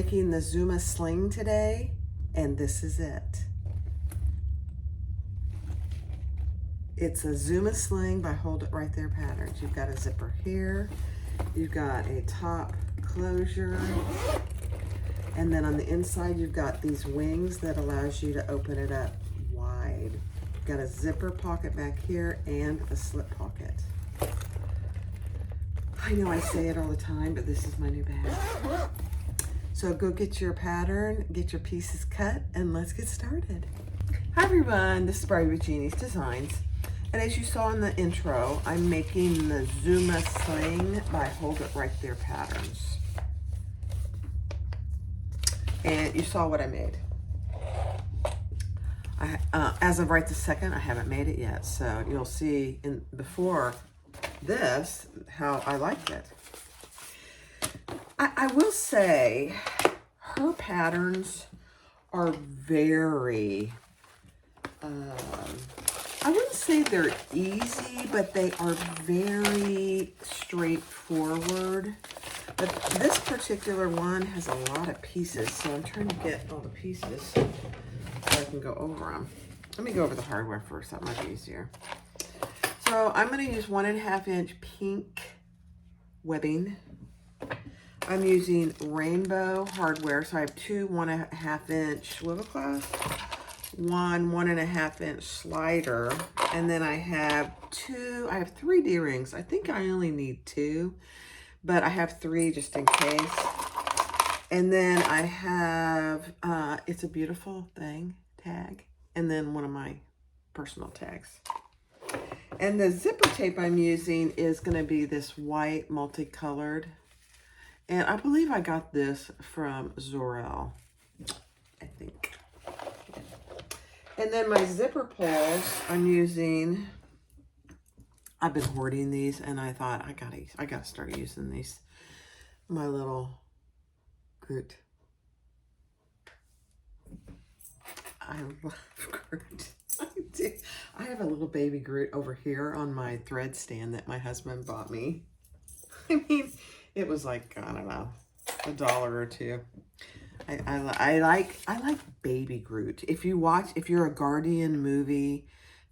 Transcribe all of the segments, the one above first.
making the Zuma Sling today, and this is it. It's a Zuma Sling by Hold It Right There patterns. You've got a zipper here, you've got a top closure, and then on the inside you've got these wings that allows you to open it up wide. You've got a zipper pocket back here and a slip pocket. I know I say it all the time, but this is my new bag. So go get your pattern, get your pieces cut, and let's get started. Hi everyone, this is Bride with Jeannie's Designs. And as you saw in the intro, I'm making the Zuma Sling by Hold It Right There patterns. And you saw what I made. As of right this second, I haven't made it yet. So you'll see before this how I liked it. I will say her patterns are very, I wouldn't say they're easy, but they are very straightforward. But this particular one has a lot of pieces, so I'm trying to get all the pieces so I can go over them. Let me go over the hardware first, that might be easier. So I'm going to use 1.5 inch pink webbing. I'm using rainbow hardware, so I have two 1.5 inch swivel cloths, one 1.5 inch slider, and then I have three D-rings. I think I only need two, but I have three just in case. And then I have, It's a Beautiful Thing tag, and then one of my personal tags. And the zipper tape I'm using is going to be this white multicolored. And I believe I got this from Zorel, I think. And then my zipper pulls I'm using, I've been hoarding these and I thought I gotta start using these. My little Groot. I love Groot. I do. I have a little baby Groot over here on my thread stand that my husband bought me. I mean, it was like, I don't know, $1 or $2. I like baby Groot. If you're a Guardian movie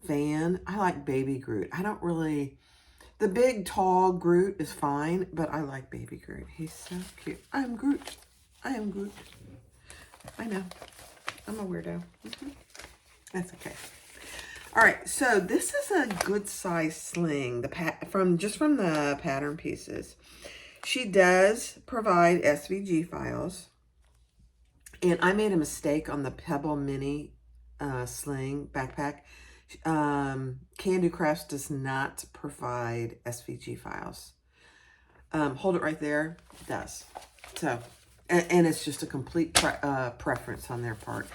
fan, I like baby Groot. I don't really, the big tall Groot is fine, but I like baby Groot. He's so cute. I'm Groot. I am Groot. I know. I'm a weirdo. That's okay. All right, so this is a good size sling. From the pattern pieces. She does provide SVG files, and I made a mistake on the Pebble Mini sling backpack. Can-Do Crafts does not provide SVG files. Hold It Right There does. So, and it's just a complete preference on their part.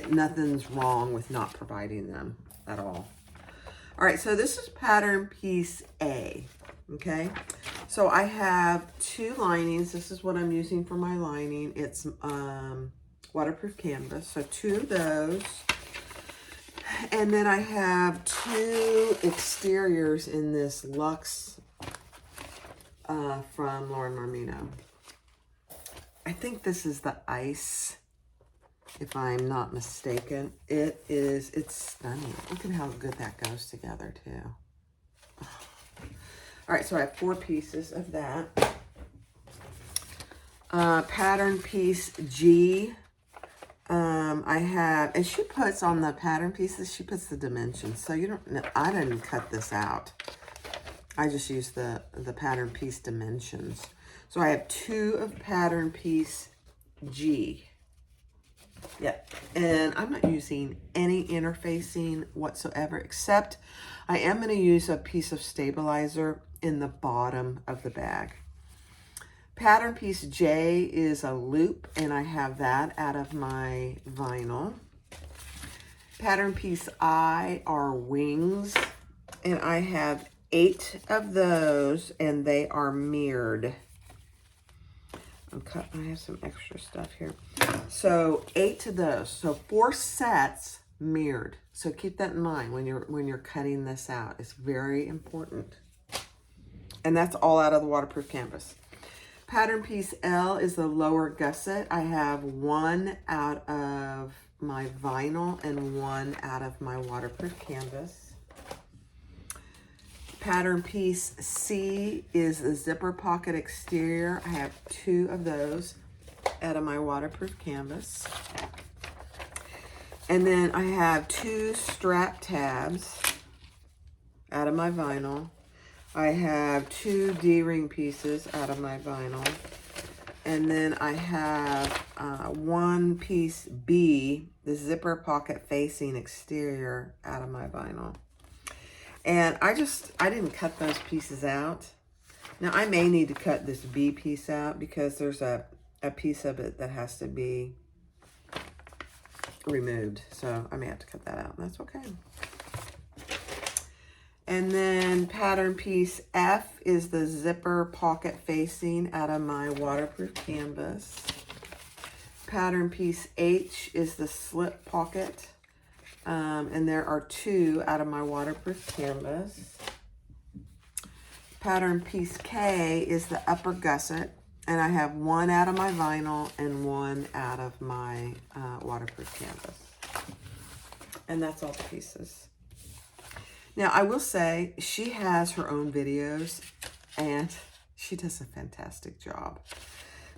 Nothing's wrong with not providing them at all. All right, so this is pattern piece A, okay? So I have two linings. This is what I'm using for my lining. It's waterproof canvas, so two of those. And then I have two exteriors in this Luxe from Lauren Marmino. I think this is the ice, if I'm not mistaken. It's stunning. Look at how good that goes together too. Oh. All right, so I have 4 pieces of that. Pattern piece G. I have, and she puts on the pattern pieces, she puts the dimensions. So I didn't cut this out. I just used the pattern piece dimensions. So I have 2 of pattern piece G. Yep, and I'm not using any interfacing whatsoever, except I am going to use a piece of stabilizer in the bottom of the bag. Pattern piece J is a loop, and I have that out of my vinyl. Pattern piece I are wings, and I have 8 of those, and they are mirrored. I have some extra stuff here. So 8 of those. So 4 sets mirrored. So keep that in mind when you're cutting this out. It's very important. And that's all out of the waterproof canvas. Pattern piece L is the lower gusset. I have one out of my vinyl and one out of my waterproof canvas. Pattern piece C is the zipper pocket exterior. I have two of those out of my waterproof canvas. And then I have two strap tabs out of my vinyl. I have two D-ring pieces out of my vinyl. And then I have one piece B, the zipper pocket facing exterior, out of my vinyl. And I didn't cut those pieces out. Now I may need to cut this B piece out because there's a piece of it that has to be removed. So I may have to cut that out. That's okay. And then pattern piece F is the zipper pocket facing out of my waterproof canvas. Pattern piece H is the slip pocket. And there are two out of my waterproof canvas. Pattern piece K is the upper gusset. And I have one out of my vinyl and one out of my waterproof canvas. And that's all the pieces. Now, I will say, she has her own videos, and she does a fantastic job.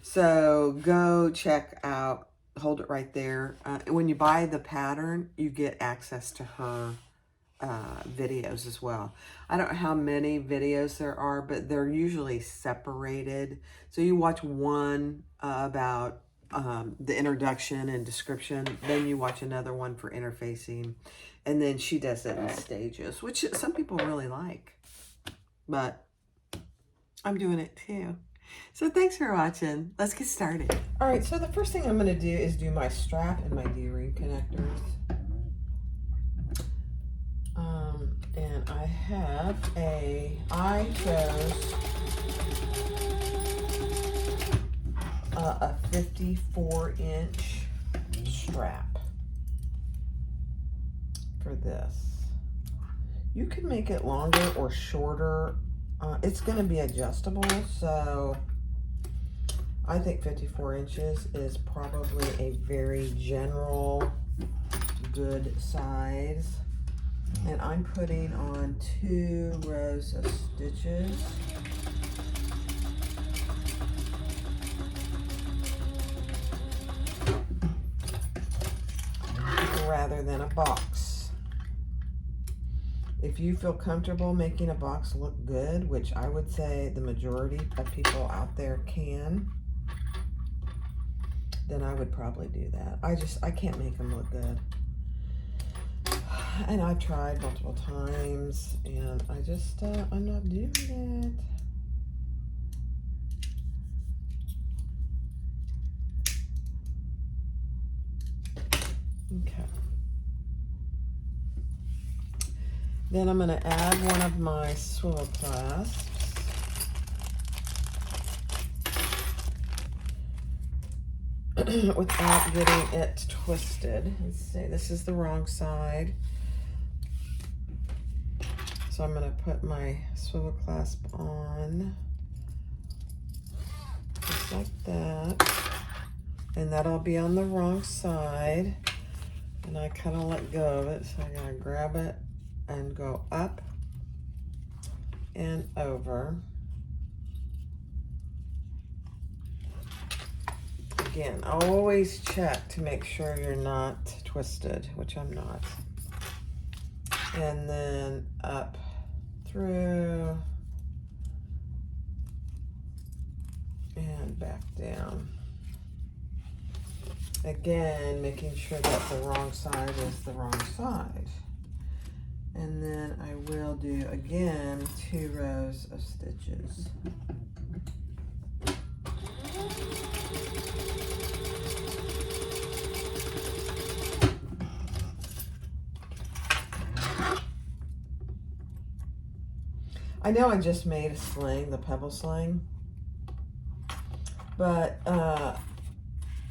So go check out, hold it right there. When you buy the pattern, you get access to her videos as well. I don't know how many videos there are, but they're usually separated. So you watch one about the introduction and description, then you watch another one for interfacing, and then she does it in stages, which some people really like, but I'm doing it too. So thanks for watching. Let's get started. All right, so the first thing I'm going to do is do my strap and my D-ring connectors. And I chose a 54-inch strap for this. You can make it longer or shorter. It's going to be adjustable, so I think 54 inches is probably a very general good size. And I'm putting on 2 rows of stitches. Rather than a box. If you feel comfortable making a box look good, which I would say the majority of people out there can, then I would probably do that. I can't make them look good. And I've tried multiple times, and I'm not doing it. Okay. Then I'm going to add one of my swivel clasps. Without getting it twisted. Let's see, this is the wrong side. So I'm going to put my swivel clasp on just like that. And that'll be on the wrong side. And I kind of let go of it, so I'm going to grab it and go up and over. Again, always check to make sure you're not twisted, which I'm not. And then up through and back down. Again, making sure that the wrong side is the wrong side. And then I will do, again, 2 rows of stitches. I know I just made a sling, the pebble sling, but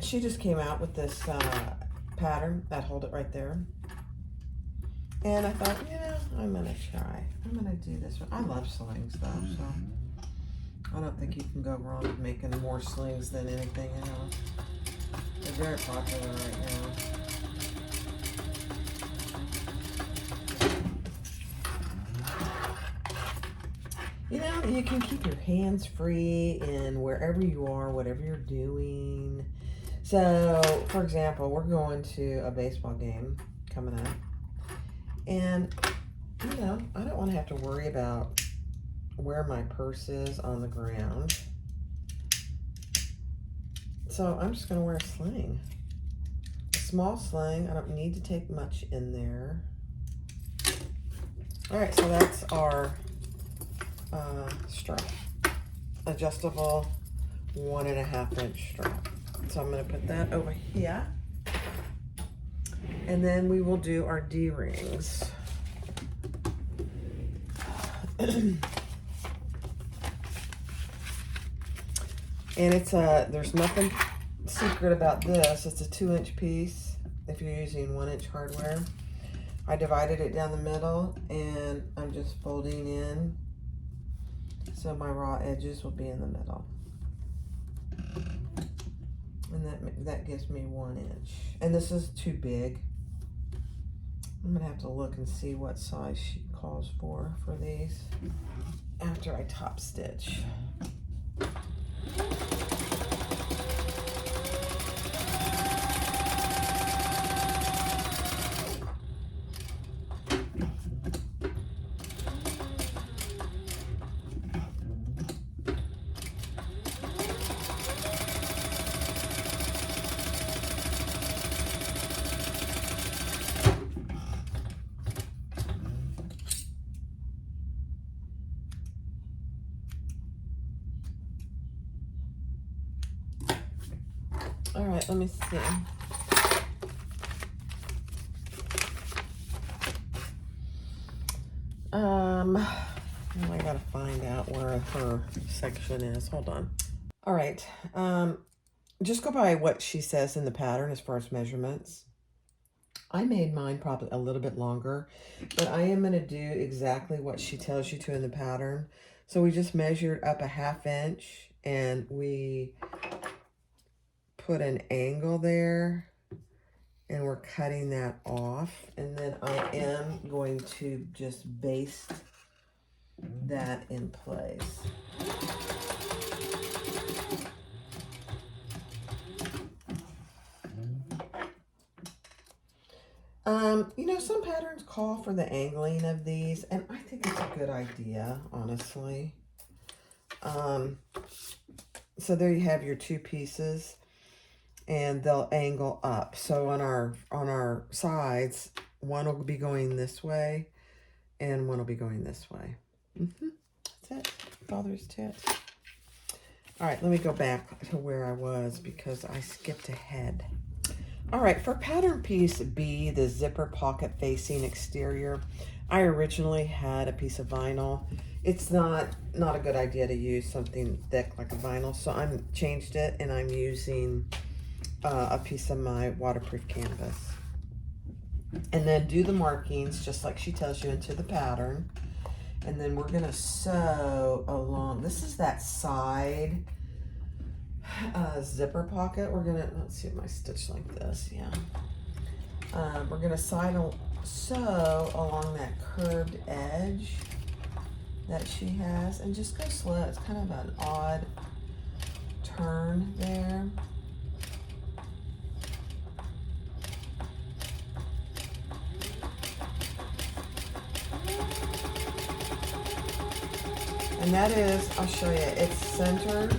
she just came out with this pattern that hold it right there. And I thought, you know, I'm going to try. I'm going to do this one. I love slings though, so I don't think you can go wrong with making more slings than anything else. They're very popular right now. You know, you can keep your hands free in wherever you are, whatever you're doing. So, for example, we're going to a baseball game coming up. And, you know, I don't want to have to worry about where my purse is on the ground. So I'm just going to wear a sling. A small sling. I don't need to take much in there. All right, so that's our strap. Adjustable 1.5 inch strap. So I'm going to put that over here. And then we will do our D-rings. And it's there's nothing secret about this. It's a 2-inch piece if you're using 1-inch hardware. I divided it down the middle and I'm just folding in so my raw edges will be in the middle. And that gives me 1 inch. And this is too big. I'm gonna have to look and see what size she calls for these after I top stitch. All right, let me see. Well, I gotta find out where her section is. Hold on. All right. Just go by what she says in the pattern as far as measurements. I made mine probably a little bit longer, but I am gonna do exactly what she tells you to in the pattern. So we just measured up a 1/2 inch and we put an angle there and we're cutting that off, and then I am going to just baste that in place. You know, some patterns call for the angling of these, and I think it's a good idea, honestly. So there you have your 2 pieces, and they'll angle up. So on our sides, one will be going this way, and one will be going this way. That's it. That's all there is to it. All right, let me go back to where I was because I skipped ahead. All right, for pattern piece B, the zipper pocket facing exterior, I originally had a piece of vinyl. It's not a good idea to use something thick like a vinyl, so I'm changed it and I'm using a piece of my waterproof canvas. And then do the markings just like she tells you into the pattern. And then we're gonna sew along. This is that side zipper pocket. We're gonna, let's see if my stitch like this, yeah. We're gonna sew along that curved edge that she has, and just go slow. It's kind of an odd turn there. And that is, I'll show you, it's centered.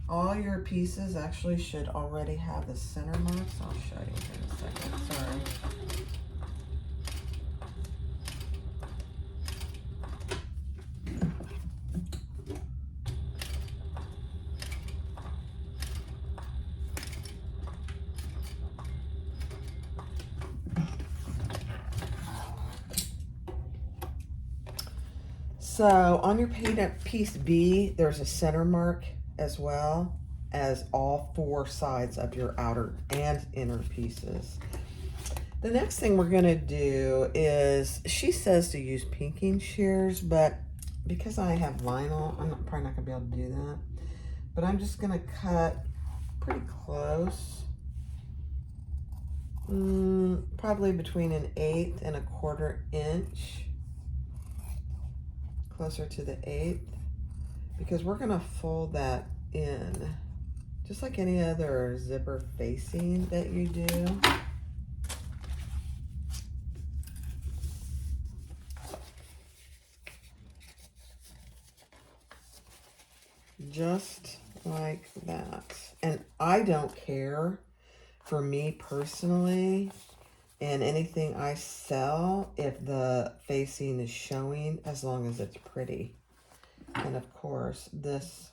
All your pieces actually should already have the center marks. I'll show you here in a second, sorry. So on your piece B, there's a center mark as well as all 4 sides of your outer and inner pieces. The next thing we're gonna do is, she says to use pinking shears, but because I have vinyl, I'm probably not gonna be able to do that. But I'm just gonna cut pretty close. Probably between an 1/8 and 1/4 inch. Closer to the 1/8. Because we're gonna fold that in. Just like any other zipper facing that you do. Just like that. And I don't care, for me personally, and anything I sell, if the facing is showing, as long as it's pretty. And of course, this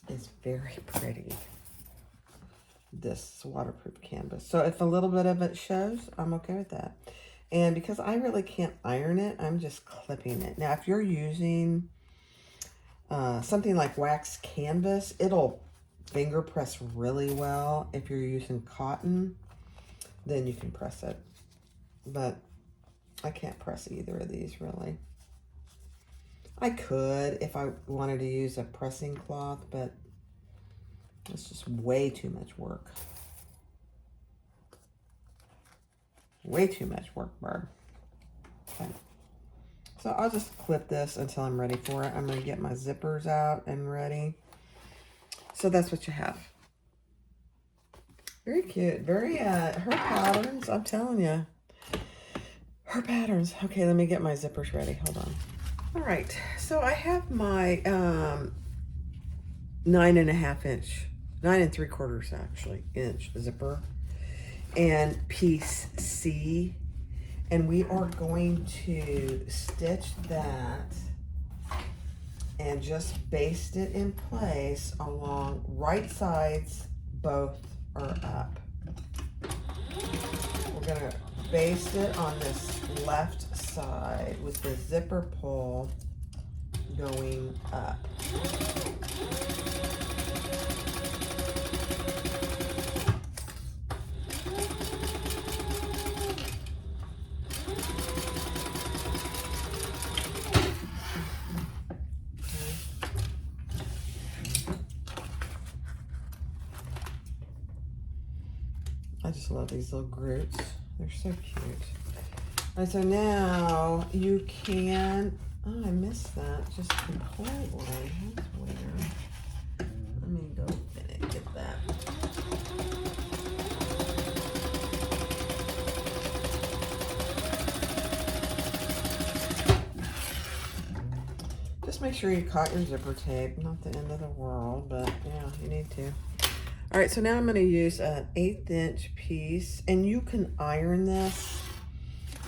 is very pretty. This waterproof canvas. So if a little bit of it shows, I'm okay with that. And because I really can't iron it, I'm just clipping it. Now, if you're using something like wax canvas, it'll finger press really well. If you're using cotton, then you can press it. But I can't press either of these really. I could if I wanted to use a pressing cloth, but it's just way too much work. Way too much work, Barb. Okay. So I'll just clip this until I'm ready for it. I'm going to get my zippers out and ready. So that's what you have. Very cute. Very, her patterns, I'm telling you. Her patterns. Okay, let me get my zippers ready. Hold on. All right. So I have my 9.5 inch, 9 3/4 actually, inch zipper. And piece C. And we are going to stitch that and just baste it in place along right sides, both are up. We're gonna baste it on this left side with the zipper pull going up. I just love these little groots. They're so cute. All right, so now you can, oh, I missed that just completely. That's weird. Let me go get that. Just make sure you caught your zipper tape. Not the end of the world, but yeah, you need to. All right, so now I'm going to use an 1/8 inch piece, and you can iron this.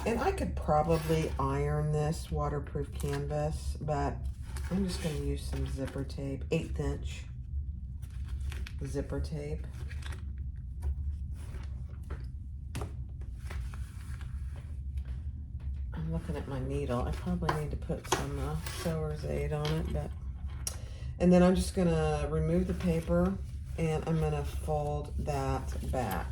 And I could probably iron this waterproof canvas, but I'm just going to use some zipper tape, 1/8 inch zipper tape. I'm looking at my needle. I probably need to put some sewer's aid on it, but. And then I'm just going to remove the paper. And I'm going to fold that back.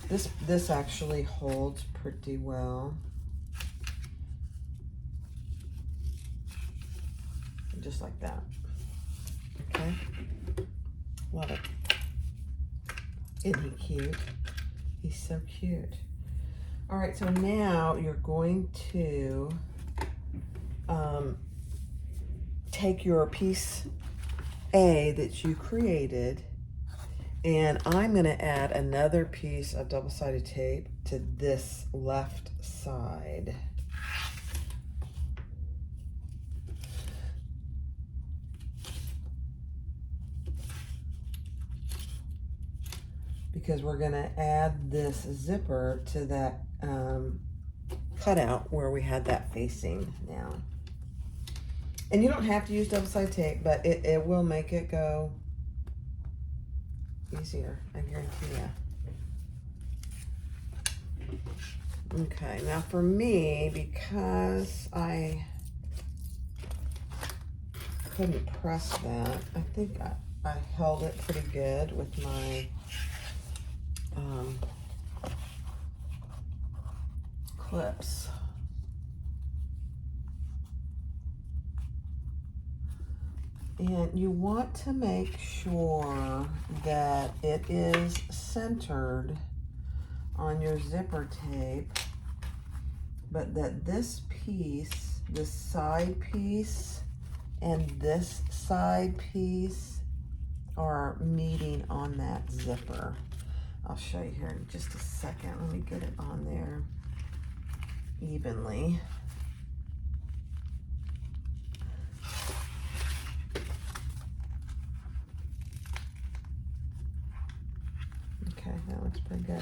This actually holds pretty well. Just like that. Okay? Love it. Isn't he cute? He's so cute. All right, so now you're going to take your piece A that you created, and I'm going to add another piece of double-sided tape to this left side. Because we're going to add this zipper to that cutout where we had that facing now. And you don't have to use double-sided tape, but it will make it go easier, I guarantee you. Okay, now for me, because I couldn't press that, I think I held it pretty good with my clips. And you want to make sure that it is centered on your zipper tape, but that this piece, this side piece, and this side piece are meeting on that zipper. I'll show you here in just a second. Let me get it on there evenly. Okay, that looks pretty good.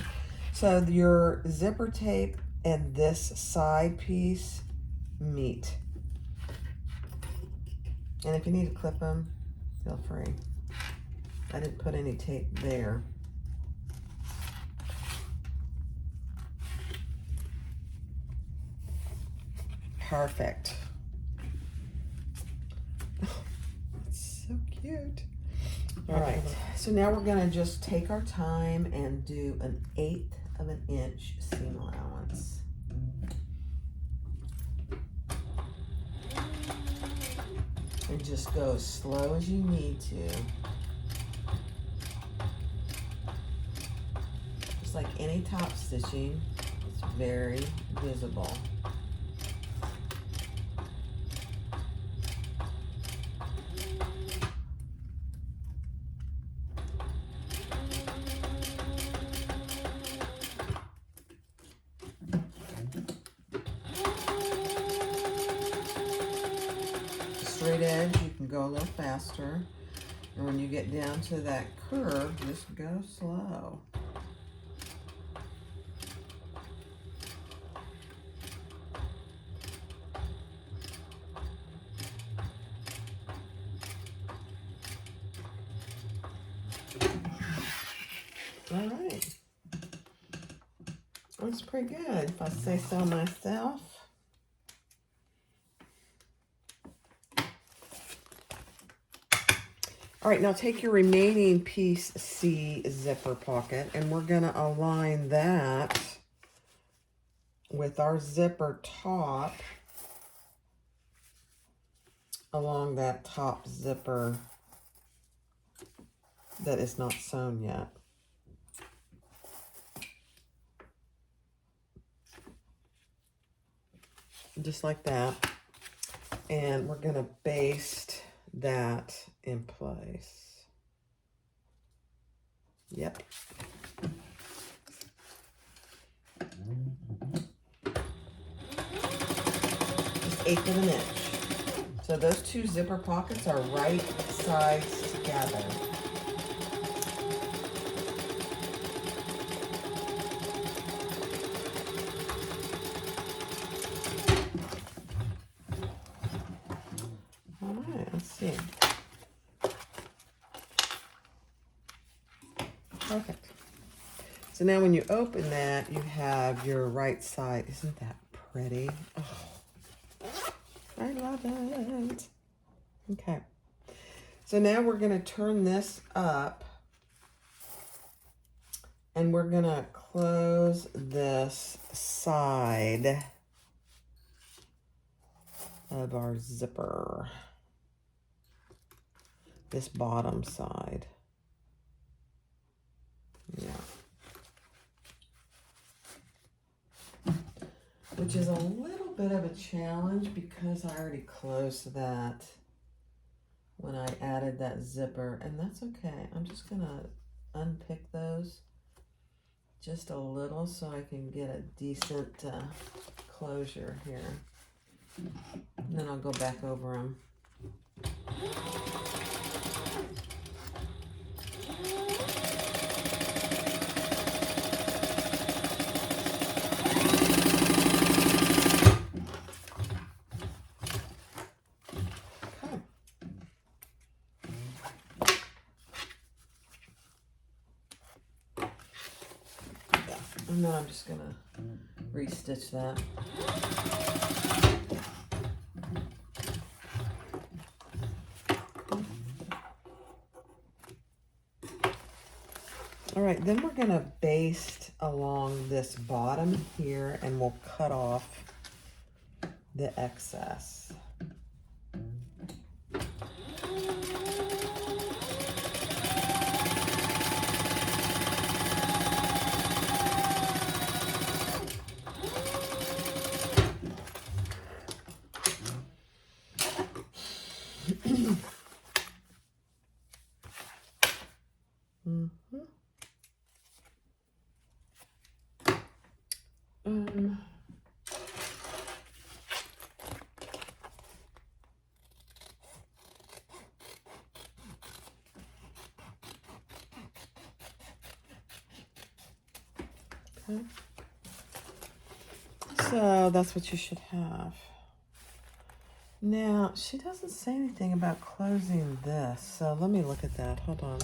So your zipper tape and this side piece meet. And if you need to clip them, feel free. I didn't put any tape there. Perfect. Oh, that's so cute. All right, so now we're gonna just take our time and do 1/8 of an inch seam allowance. And just go as slow as you need to. Just like any top stitching, it's very visible. Straight edge, you can go a little faster. And when you get down to that curve, just go slow. All right. Looks pretty good, if I say so myself. All right, now take your remaining piece C zipper pocket, and we're gonna align that with our zipper top along that top zipper that is not sewn yet. Just like that. And we're gonna baste that in place. Yep. Just 1/8 of an inch. So those two zipper pockets are right sides together. All right, let's see. Perfect. So now when you open that, you have your right side. Isn't that pretty? Oh, I love it. Okay. So now we're going to turn this up, and we're going to close this side of our zipper. This bottom side. Yeah. Which is a little bit of a challenge because I already closed that when I added that zipper, and that's okay. I'm just gonna unpick those just a little so I can get a decent closure here. And then I'll go back over them. And then I'm just gonna re-stitch that. All right, then we're gonna baste along this bottom here and we'll cut off the excess. Okay. So that's what you should have. Now, she doesn't say anything about closing this, so let me look at that. Hold on.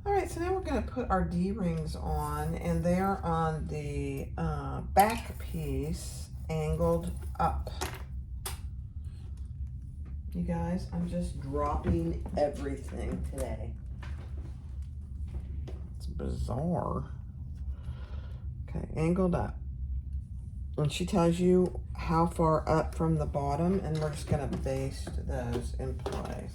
All right, so now we're going to put our D-rings on, and they're on the back piece, angled up. You guys, I'm just dropping everything today. It's bizarre. Okay, angled up. And she tells you how far up from the bottom, and we're just going to baste those in place.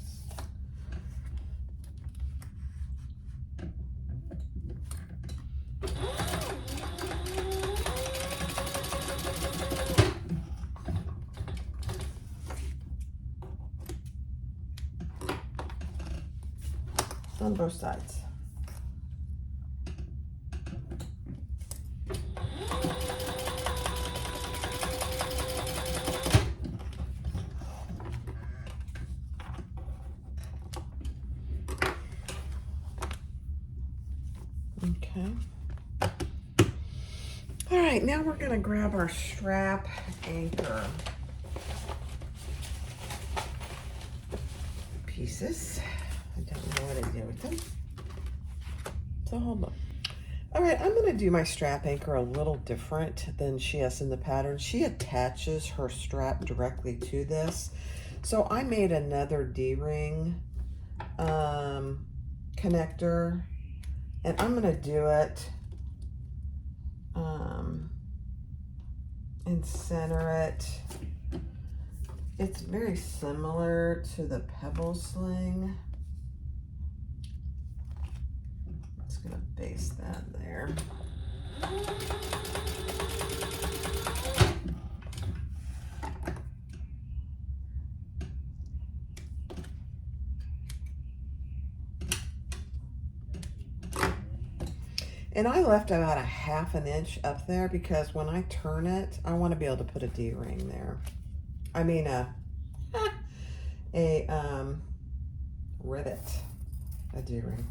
On both sides. Okay. All right, now we're going to grab our strap anchor pieces. I don't know what I do with them. So hold on. All right, I'm going to do my strap anchor a little different than she has in the pattern. She attaches her strap directly to this. So I made another D-ring connector, and I'm going to do it and center it. It's very similar to the Pebble Sling. Just gonna baste that there. And I left about a ½ inch up there because when I turn it, I want to be able to put a D-ring there. I mean a rivet, a D-ring.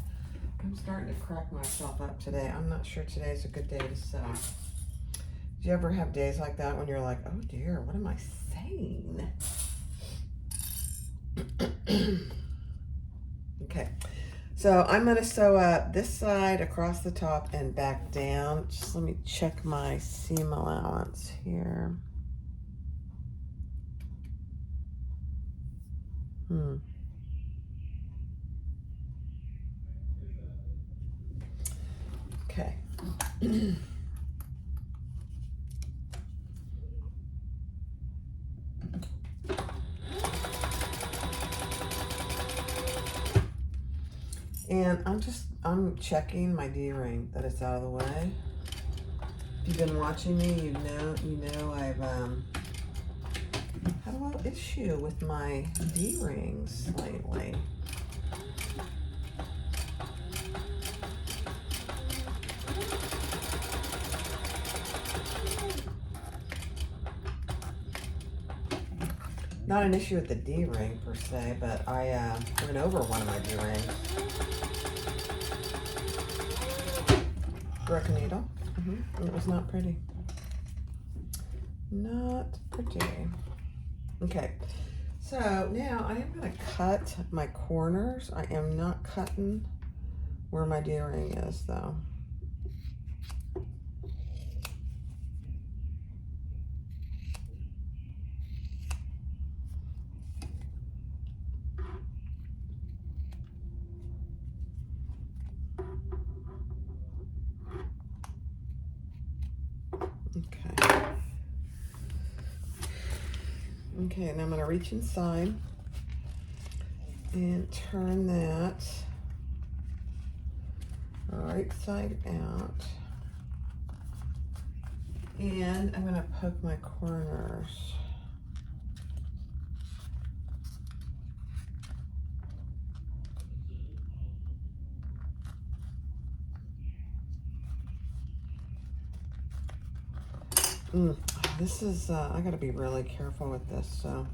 I'm starting to crack myself up today. I'm not sure today's a good day to sew. Do you ever have days like that when you're like, oh dear, what am I saying? Okay, so I'm gonna sew up this side across the top and back down. Just let me check my seam allowance here. Okay. And I'm checking my D-ring that it's out of the way. If you've been watching me, you know I've had a little issue with my D-rings lately. Not an issue with the D-ring per se, but I went over one of my D-rings. Broke a needle. It was not pretty. Not pretty. Okay, so now I am going to cut my corners. I am not cutting where my D-ring is though. Okay, and I'm going to reach inside and turn that right side out. And I'm going to poke my corners. This is, I got to be really careful with this, so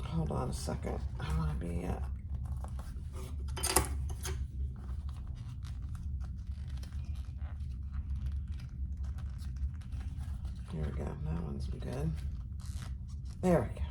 hold on a second. I want to be, here we go. That one's good. There we go.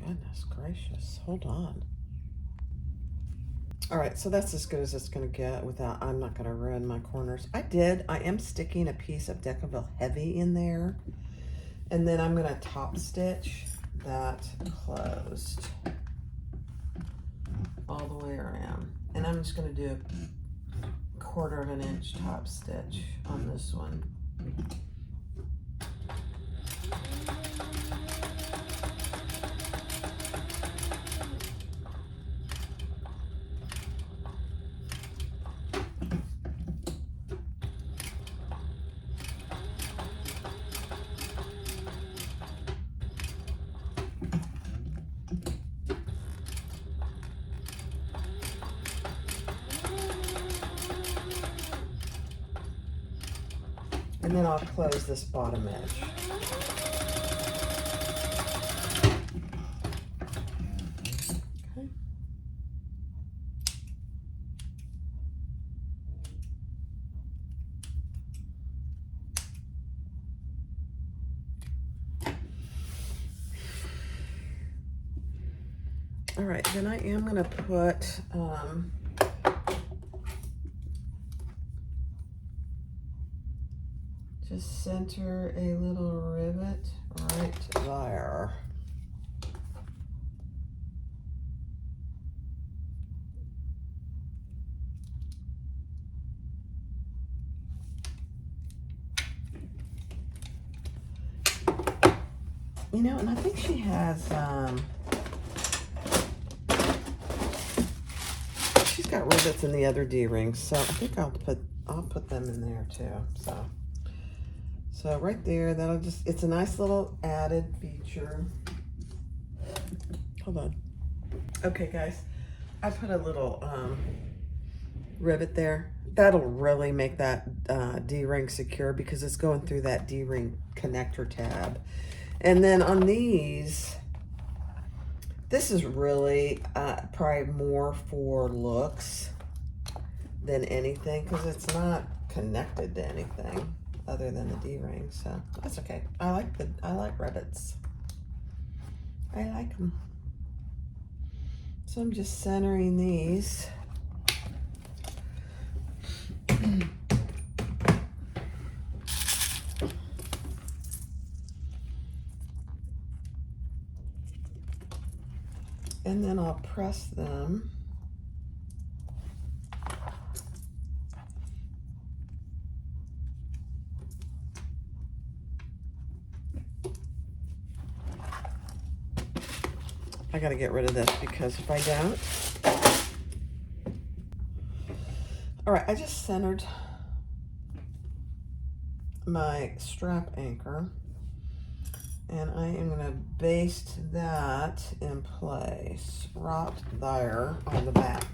Goodness gracious, hold on. All right, so that's as good as it's gonna get without, I'm not gonna ruin my corners. I am sticking a piece of Decaville Heavy in there, and then I'm gonna top stitch that closed all the way around. And I'm just gonna do a 1/4 of an inch top stitch on this one. And then I'll close this bottom edge. Okay. All right, then I am gonna put, just center a little rivet right there. You know, and I think she has, she's got rivets in the other D-rings, so I think I'll put them in there too, So right there, that'll just, it's a nice little added feature. Hold on. Okay, guys, I put a little rivet there. That'll really make that D-ring secure because it's going through that D-ring connector tab. And then on these, this is really probably more for looks than anything because it's not connected to anything other than the D-ring, so that's okay. I like rivets. I like them. So I'm just centering these. And then I'll press them. I gotta get rid of this because if I don't. All right, I just centered my strap anchor and I am gonna baste that in place right there on the back.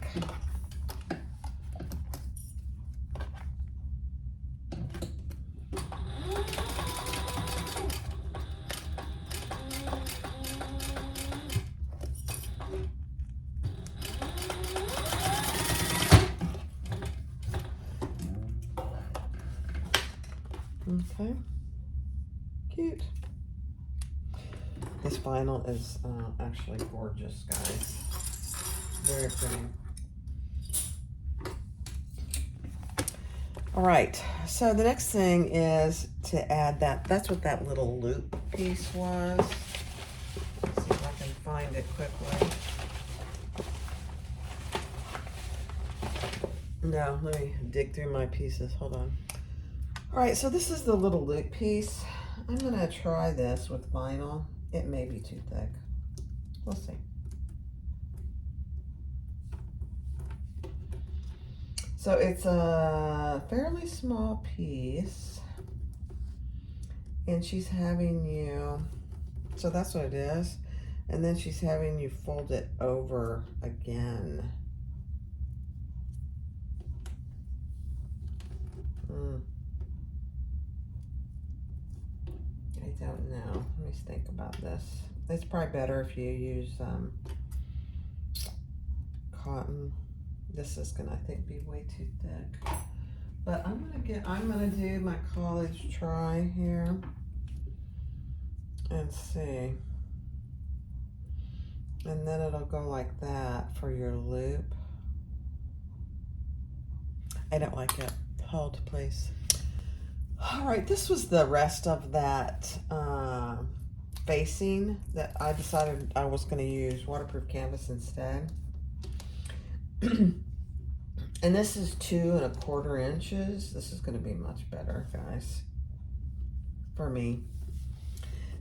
Okay, cute. This vinyl is actually gorgeous, guys. Very pretty. All right, so the next thing is to add that. That's what that little loop piece was. Let's see if I can find it quickly. No, let me dig through my pieces. Hold on. All right, so this is the little loop piece. I'm gonna try this with vinyl. It may be too thick. We'll see. So it's a fairly small piece, and she's having you, so that's what it is. And then she's having you fold it over again. I don't know. Let me think about this. It's probably better if you use cotton. This is gonna, I think, be way too thick. But I'm gonna do my college try here and see. And then it'll go like that for your loop. I don't like it. Hold, please. All right, this was the rest of that facing that I decided I was gonna use waterproof canvas instead. And this is 2 1/4 inches. This is going to be much better, guys, for me.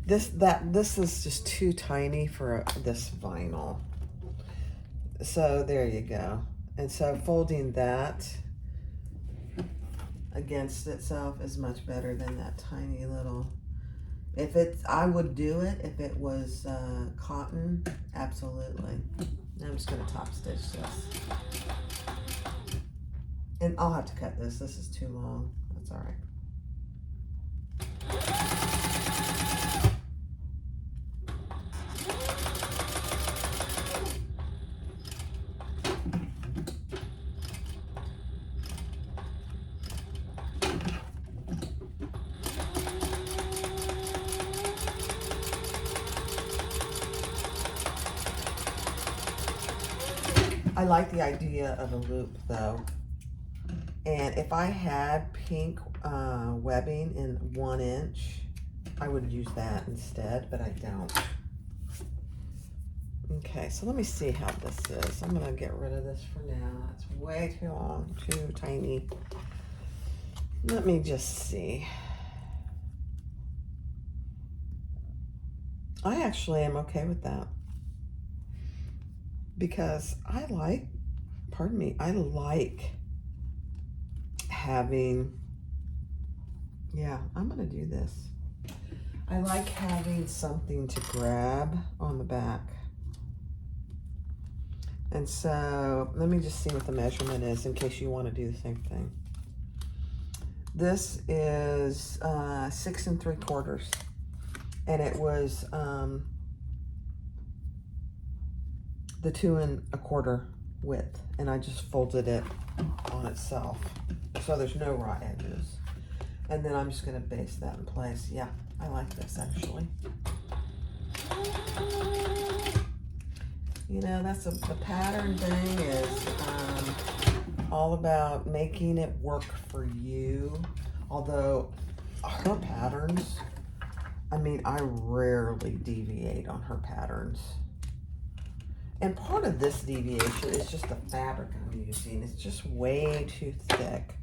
This is just too tiny for this vinyl. So there you go. And so folding that against itself is much better than that tiny little. If it's, I would do it if it was cotton, absolutely. I'm just gonna top stitch this. And I'll have to cut this. This is too long. That's all right. I like the idea of a loop though. And if I had pink webbing in 1 inch, I would use that instead, but I don't. Okay, so let me see how this is. I'm gonna get rid of this for now. It's way too long, too tiny. Let me just see. I actually am okay with that. Because I like, pardon me, I like having, yeah, I'm gonna do this. I like having something to grab on the back. And so let me just see what the measurement is in case you want to do the same thing. This is 6 3/4, and it was the 2 1/4 width, and I just folded it on itself. So there's no raw edges. And then I'm just gonna base that in place. Yeah, I like this actually. You know, that's the pattern thing is all about making it work for you. Although her patterns, I mean, I rarely deviate on her patterns. And part of this deviation is just the fabric I'm using. It's just way too thick.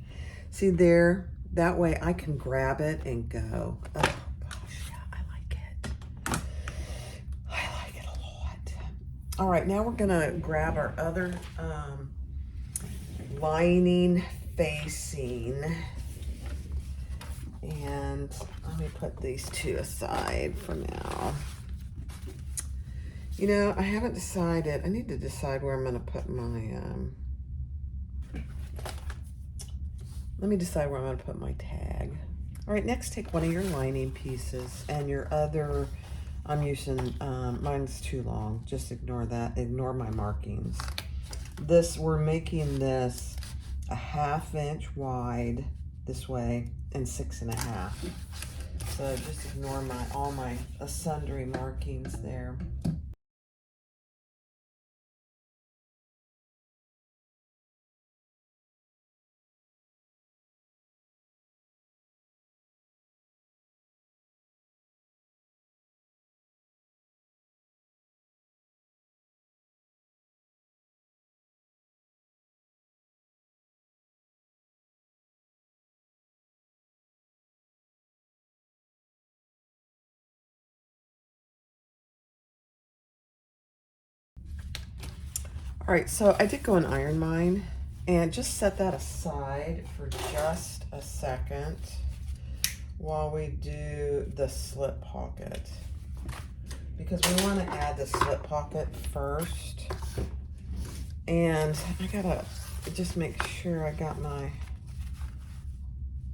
See there? That way I can grab it and go. Oh gosh, yeah, I like it. I like it a lot. All right, now we're gonna grab our other lining facing. And let me put these 2 aside for now. You know, I haven't decided. I need to decide where I'm going to put my, let me decide where I'm going to put my tag. All right, next take one of your lining pieces and your other, I'm using, mine's too long. Just ignore that. Ignore my markings. We're making this a 1/2 inch wide this way and 6 1/2. So just ignore all my sundry markings there. All right, so I did go and iron mine, and just set that aside for just a second while we do the slip pocket, because we want to add the slip pocket first. And I gotta just make sure I got my,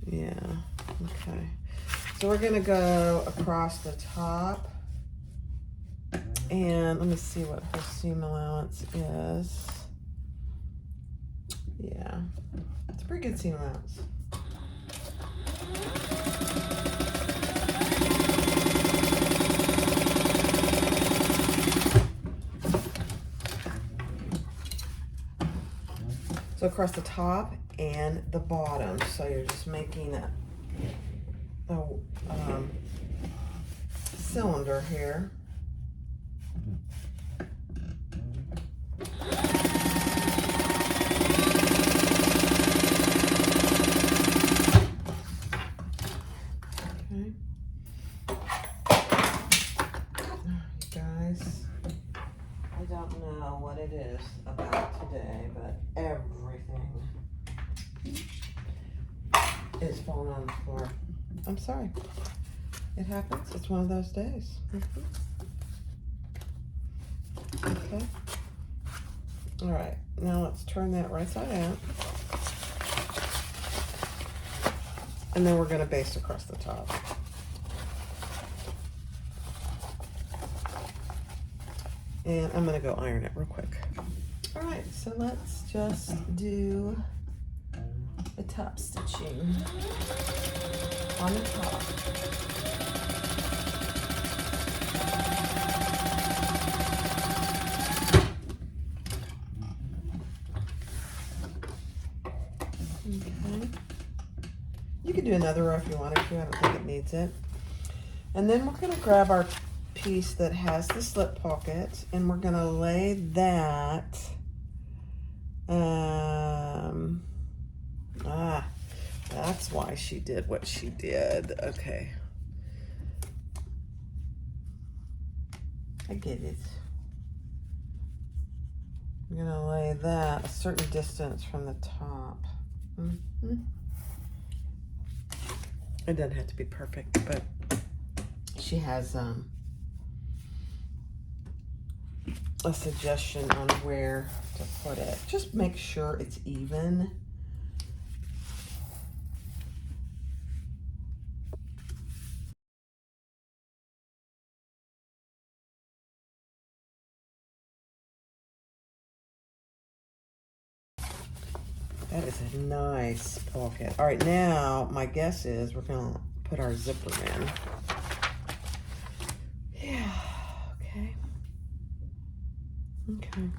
yeah, okay. So we're gonna go across the top, and let me see what her seam allowance is. Yeah, it's a pretty good seam allowance. So across the top and the bottom, so you're just making a cylinder here. Okay. You guys, I don't know what it is about today, but everything is falling on the floor. I'm sorry. It happens. It's one of those days. Okay. All right. Now let's turn that right side out. And then we're going to baste across the top. And I'm going to go iron it real quick. All right. So let's just do the top stitching on the top. Okay. You could do another row if you wanted to. I don't think it needs it. And then we're going to grab our piece that has the slip pocket, and we're going to lay that that's why she did what she did. Okay, I get it. I'm gonna lay that a certain distance from the top. It doesn't have to be perfect, but she has a suggestion on where to put it. Just make sure it's even. That is a nice pocket. All right, now my guess is we're gonna put our zipper in. Yeah, okay. Okay.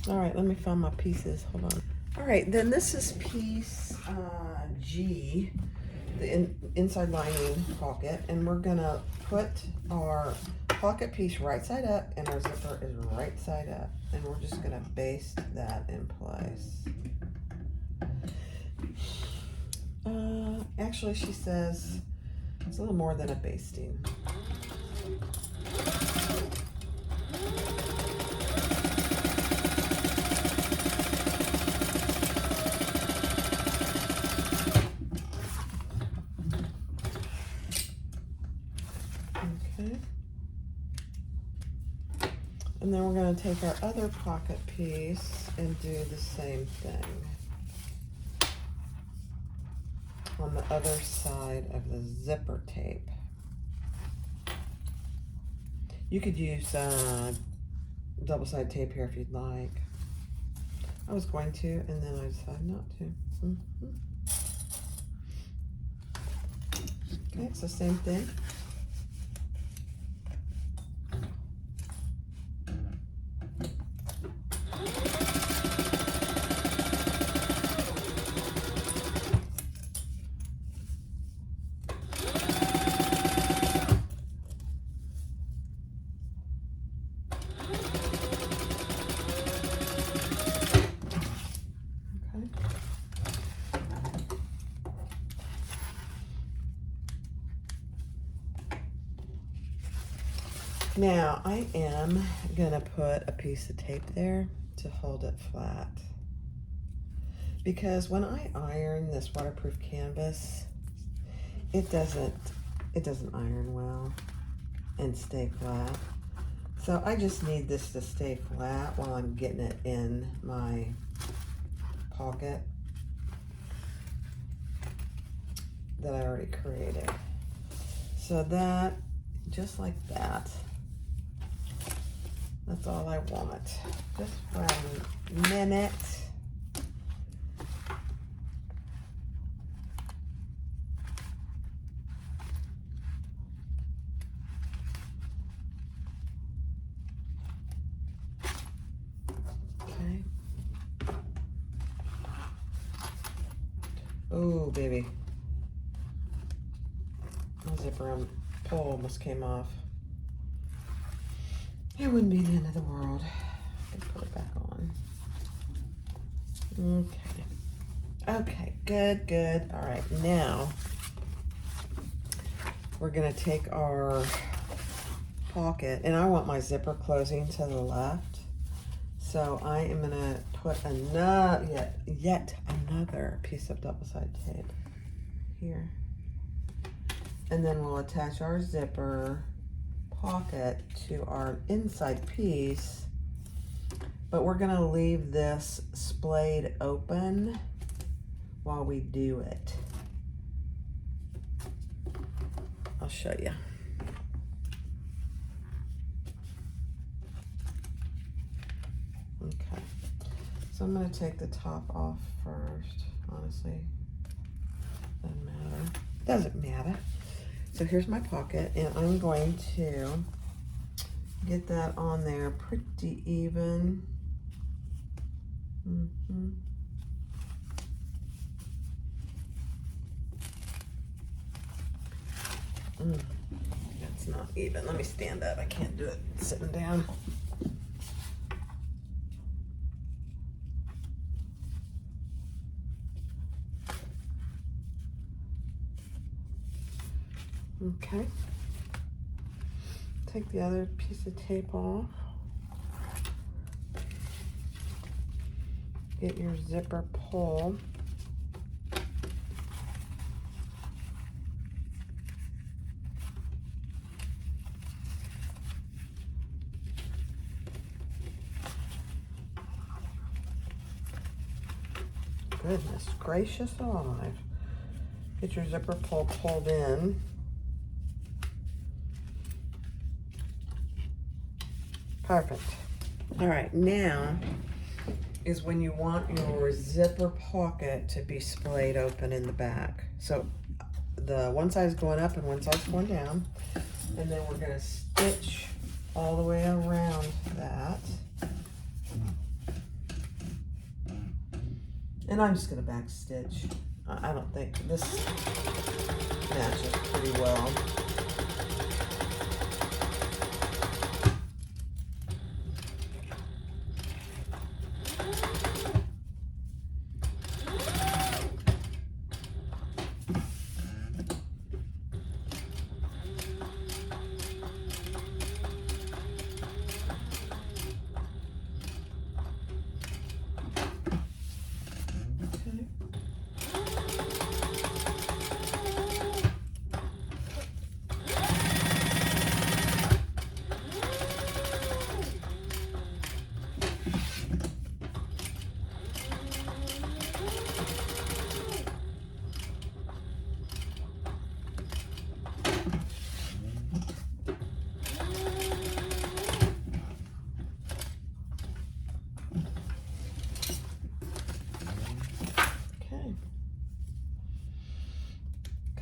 All right, let me find my pieces, hold on. All right, then this is piece G, the inside lining pocket, and we're gonna put our pocket piece right side up and our zipper is right side up, and we're just gonna baste that in place. Actually, she says it's a little more than a basting. Okay. And then we're going to take our other pocket piece and do the same thing on the other side of the zipper tape. You could use double-sided tape here if you'd like. I was going to, and then I decided not to. Okay, so same thing. Now I am gonna put a piece of tape there to hold it flat, because when I iron this waterproof canvas, it doesn't iron well and stay flat. So I just need this to stay flat while I'm getting it in my pocket that I already created. So that, just like that, that's all I want. Just for a minute. Okay. Oh, baby. The zipper pull almost came off. It wouldn't be the end of the world. I can put it back on. Okay. Okay, good, good. All right, now we're gonna take our pocket, and I want my zipper closing to the left. So I am gonna put yet another piece of double-sided tape here. And then we'll attach our zipper pocket to our inside piece, but we're gonna leave this splayed open while we do it. I'll show you. Okay, so I'm gonna take the top off first, honestly. Doesn't matter. So here's my pocket, and I'm going to get that on there pretty even. That's not even. Let me stand up. I can't do it sitting down. Okay. Take the other piece of tape off. Get your zipper pull. Goodness gracious alive. Get your zipper pull pulled in. Perfect. All right, now is when you want your zipper pocket to be splayed open in the back. So the one side's going up and one side's going down. And then we're gonna stitch all the way around that. And I'm just gonna back stitch. I don't think this matches pretty well.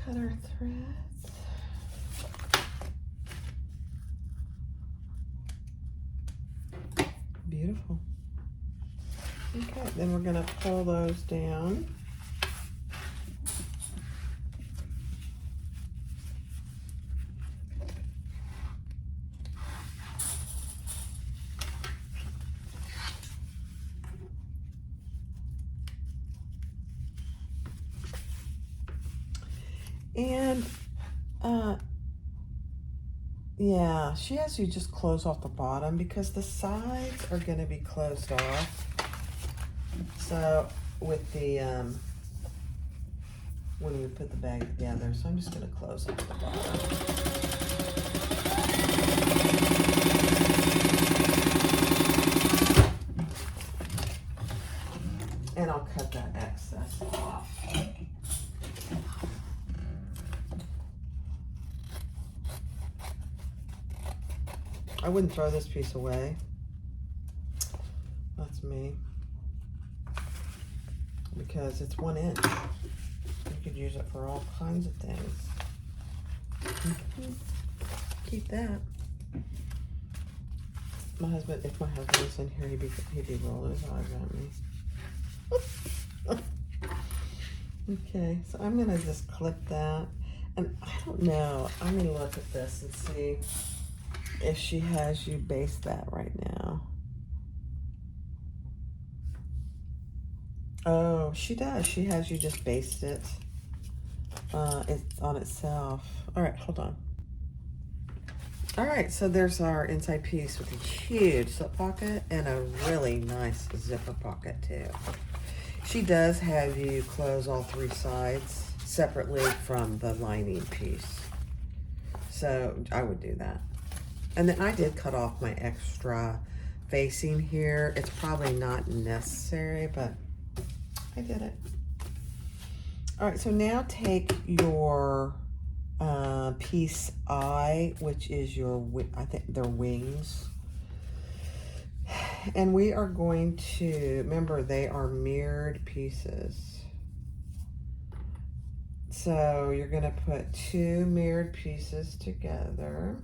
Cut our threads. Beautiful. Okay, then we're gonna pull those down. And Yeah, she has you just close off the bottom because the sides are going to be closed off. So with the, when we put the bag together, so I'm just going to close off the bottom. And I'll cut that excess off. I wouldn't throw this piece away. That's me. Because it's 1 inch. You could use it for all kinds of things. Keep that. My husband, if my husband was in here, he'd be rolling his eyes at me. Okay, so I'm gonna just clip that. And I don't know, I'm gonna look at this and see if she has you baste that right now. Oh, she does. She has you just baste it. It's on itself. All right, hold on. All right, so there's our inside piece with a huge slip pocket and a really nice zipper pocket too. She does have you close all 3 sides separately from the lining piece. So I would do that. And then I did cut off my extra facing here. It's probably not necessary, but I did it. All right, so now take your piece I, which is your, I think they're wings. And we are going to, remember they are mirrored pieces. So you're gonna put 2 mirrored pieces together.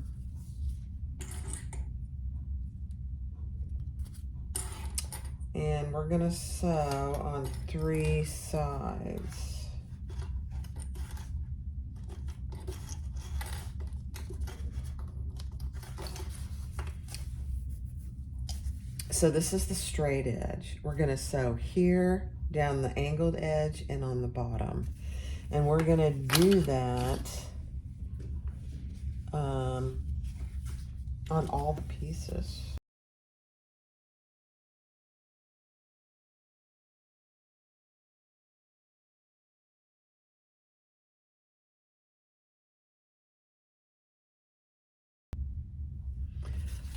And we're gonna sew on 3 sides. So this is the straight edge. We're gonna sew here, down the angled edge, and on the bottom. And we're gonna do that on all the pieces.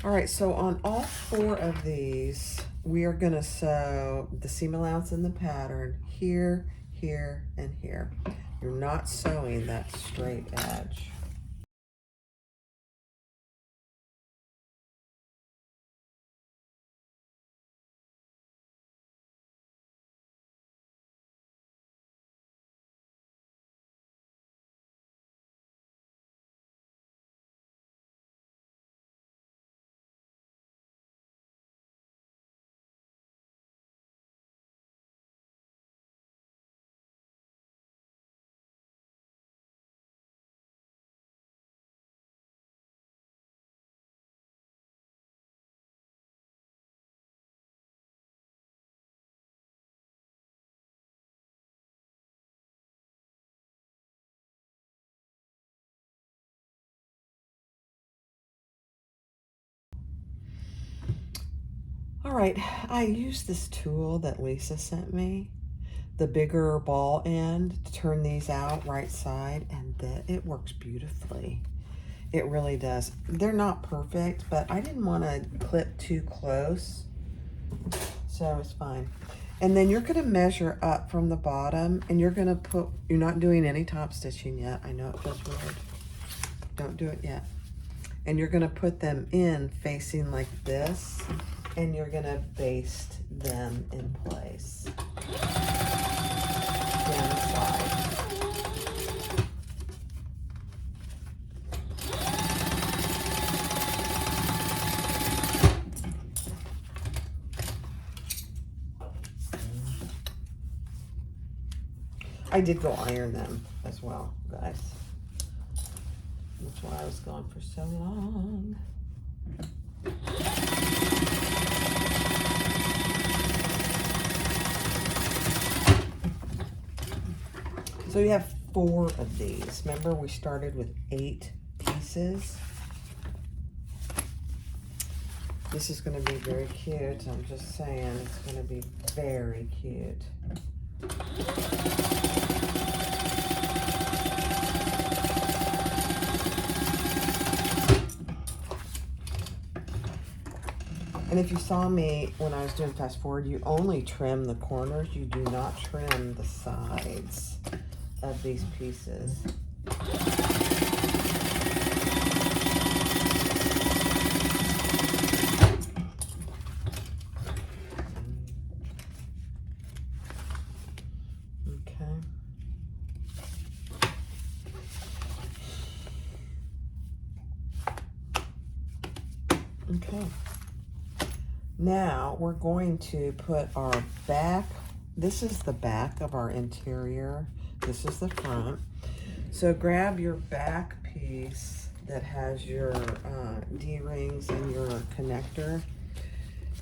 All right, so on all 4 of these, we are gonna sew the seam allowance in the pattern here, here, and here. You're not sewing that straight edge. All right, I used this tool that Lisa sent me, the bigger ball end, to turn these out right side, and it works beautifully. It really does. They're not perfect, but I didn't want to clip too close, so it's fine. And then you're gonna measure up from the bottom, and you're gonna put, you're not doing any top stitching yet. I know it feels weird. Don't do it yet. And you're gonna put them in facing like this, and you're gonna baste them in place down the side. I did go iron them as well, guys. That's why I was gone for so long. So you have 4 of these. Remember, we started with 8 pieces. This is going to be very cute. I'm just saying, it's going to be very cute. And if you saw me when I was doing fast forward, you only trim the corners. You do not trim the sides of these pieces. Okay. Now we're going to put our back. This is the back of our interior. This is the front. So grab your back piece that has your D-rings and your connector.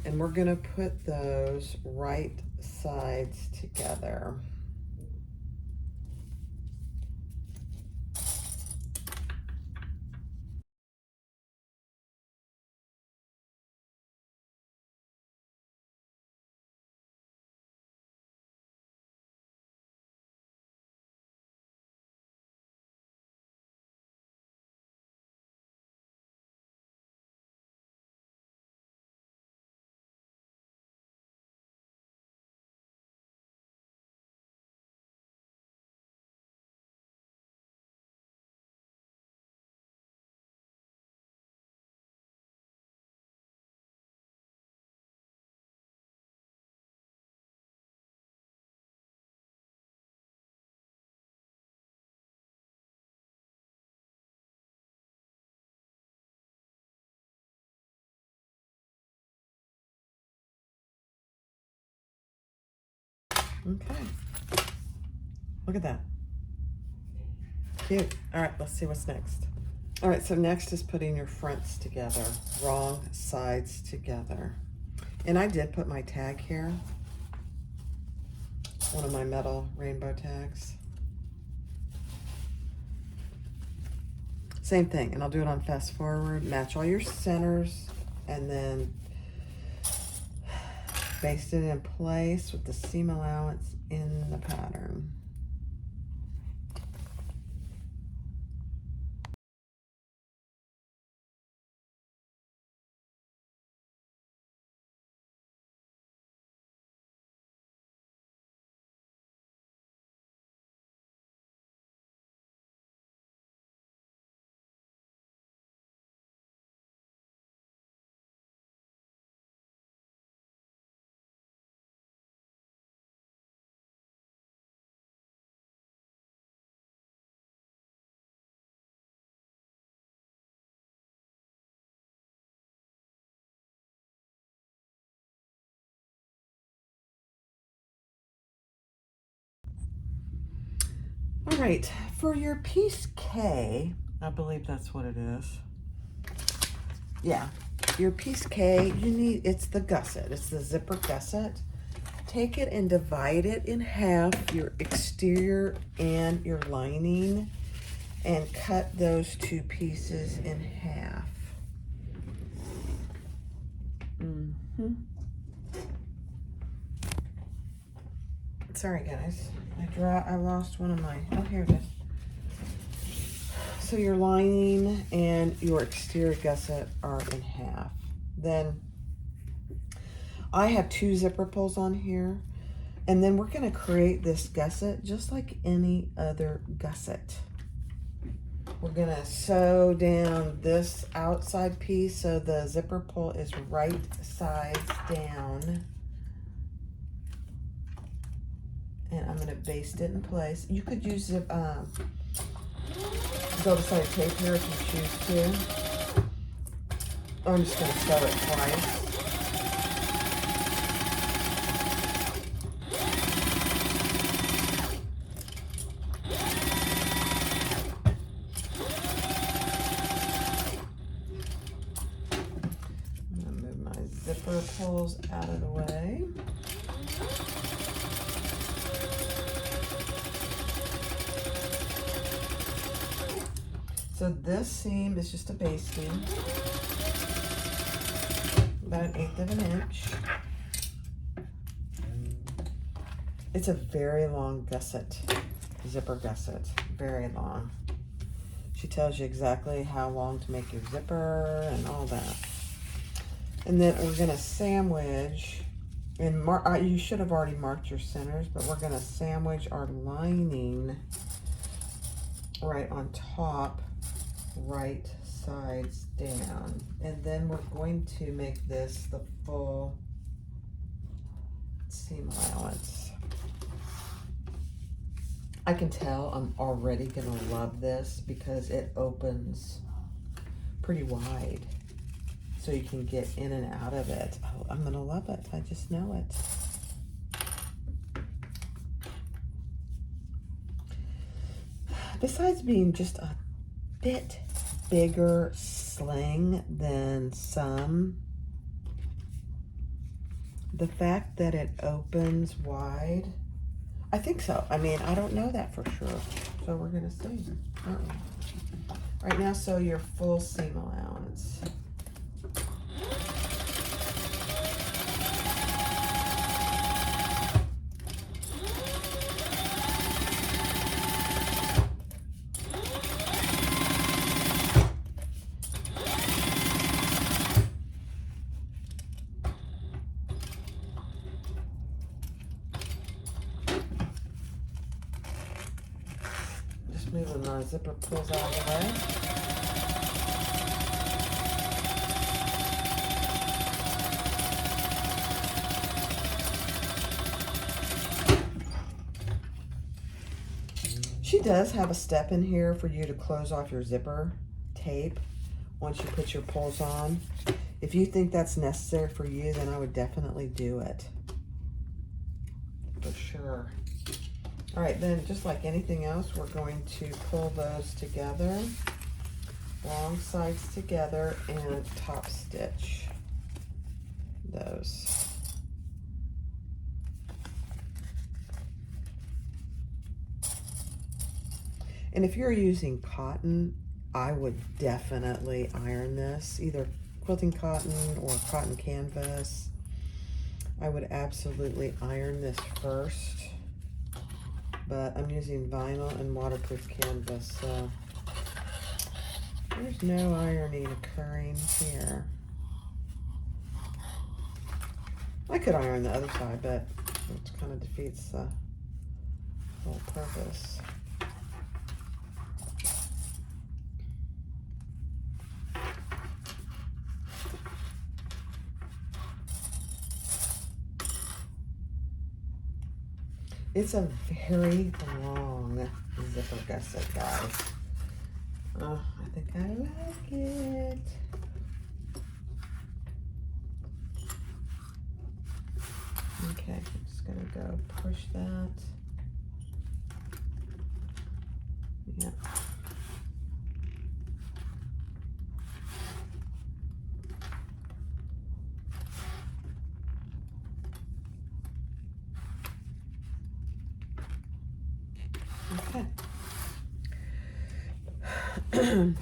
And we're gonna put those right sides together. Okay. Look at that. Cute. All right, let's see what's next. All right, so next is putting your fronts together, wrong sides together. And I did put my tag here, one of my metal rainbow tags. Same thing, and I'll do it on fast forward. Match all your centers, and then baste it in place with the seam allowance in the pattern. All right, for your piece K, I believe that's what it is. Yeah, your piece K, it's the gusset. It's the zipper gusset. Take it and divide it in half, your exterior and your lining, and cut those two pieces in half. Sorry guys, I lost one of my, oh here it is. So your lining and your exterior gusset are in half. Then I have 2 zipper pulls on here, and then we're gonna create this gusset just like any other gusset. We're gonna sew down this outside piece so the zipper pull is right sides down. And I'm gonna baste it in place. You could use double-sided tape here if you choose to. I'm just gonna sew it twice. I'm gonna move my zipper pulls out of the way. So this seam is just a basting. about 1/8 of an inch. It's a very long gusset, zipper gusset, very long. She tells you exactly how long to make your zipper and all that. And then we're gonna sandwich, and you should have already marked your centers, but we're gonna sandwich our lining right on top, right sides down. And then we're going to make this the full seam allowance. I can tell I'm already gonna love this because it opens pretty wide, so you can get in and out of it. Oh, I'm gonna love it, I just know it. Besides being just a bit bigger sling than some, the fact that it opens wide, I think so. I mean, I don't know that for sure, so we're gonna see, aren't we? All right, now sew your full seam allowance. Moving my zipper pulls out of the way. She does have a step in here for you to close off your zipper tape once you put your pulls on. If you think that's necessary for you, then I would definitely do it. For sure. All right, then just like anything else, we're going to pull those together, long sides together, and top stitch those. And if you're using cotton, I would definitely iron this, either quilting cotton or cotton canvas. I would absolutely iron this first. But I'm using vinyl and waterproof canvas, so there's no ironing occurring here. I could iron the other side, but it kind of defeats the whole purpose. It's a very long zipper gusset, guys. Oh, I think I like it. Okay, I'm just gonna go push that. Yeah. Okay. I'm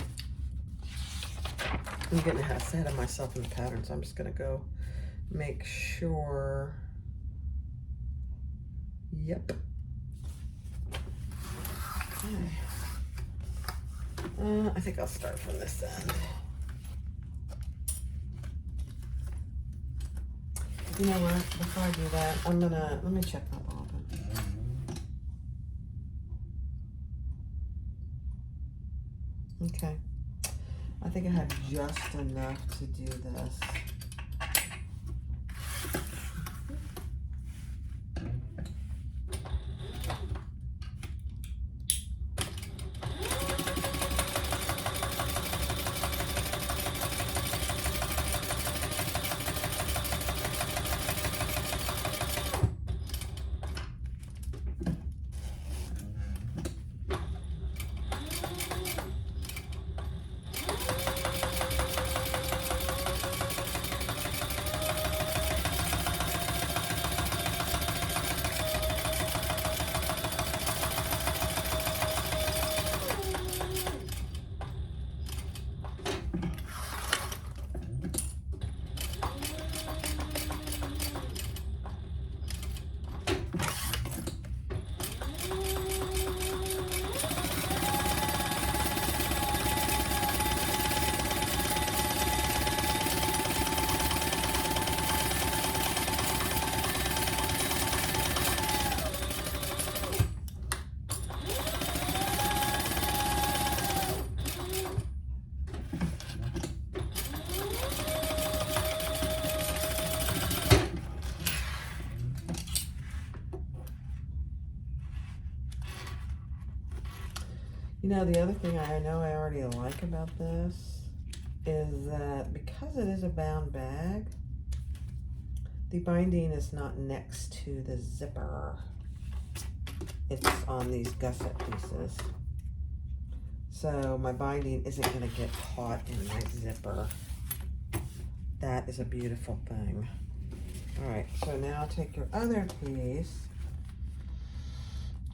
getting ahead of myself in the pattern, so I'm just going to go make sure. Yep. Okay. I think I'll start from this end. You know what? Before I do that, let me check my bobbin. Okay. I think I have just enough to do this. You know, the other thing I know I already like about this is that because it is a bound bag, the binding is not next to the zipper. It's on these gusset pieces. So my binding isn't going to get caught in my zipper. That is a beautiful thing. All right, so now take your other piece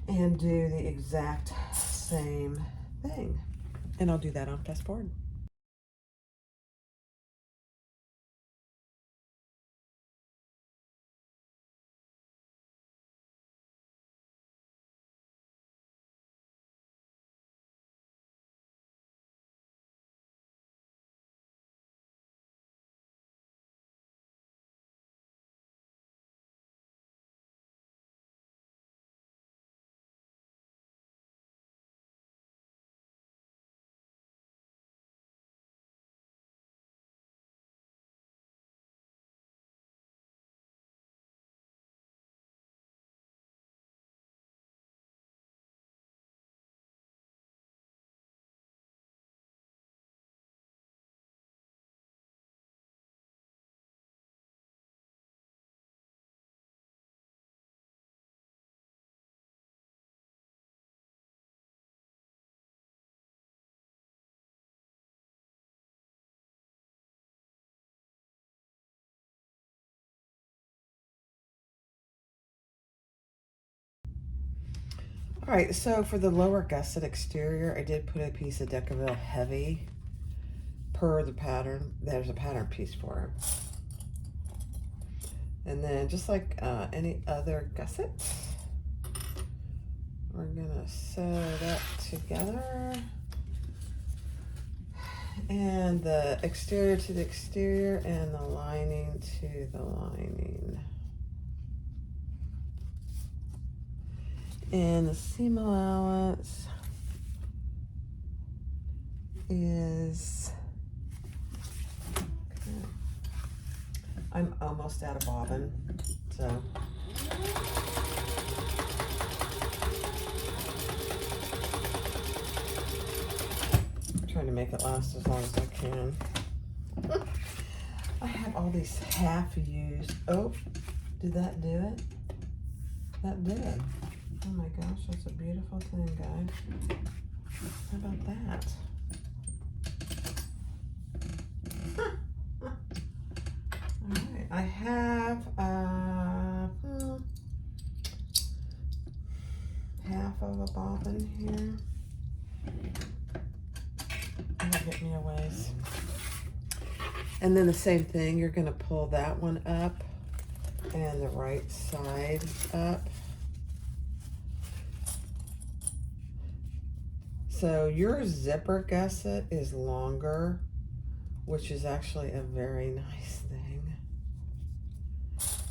and do the exact same thing. And I'll do that on fast forward. All right, so for the lower gusset exterior, I did put a piece of Decaville Heavy per the pattern. There's a pattern piece for it. And then just like any other gusset, we're gonna sew that together. And the exterior to the exterior and the lining to the lining. And the seam allowance is, okay. I'm almost out of bobbin, so. I'm trying to make it last as long as I can. I have all these half used. Oh, did that do it? That did it. Oh my gosh, that's a beautiful thing, guys. How about that? All right, I have half of a bobbin here. That'll get me a ways. And then the same thing, you're gonna pull that one up and the right side up. So your zipper gusset is longer, which is actually a very nice thing.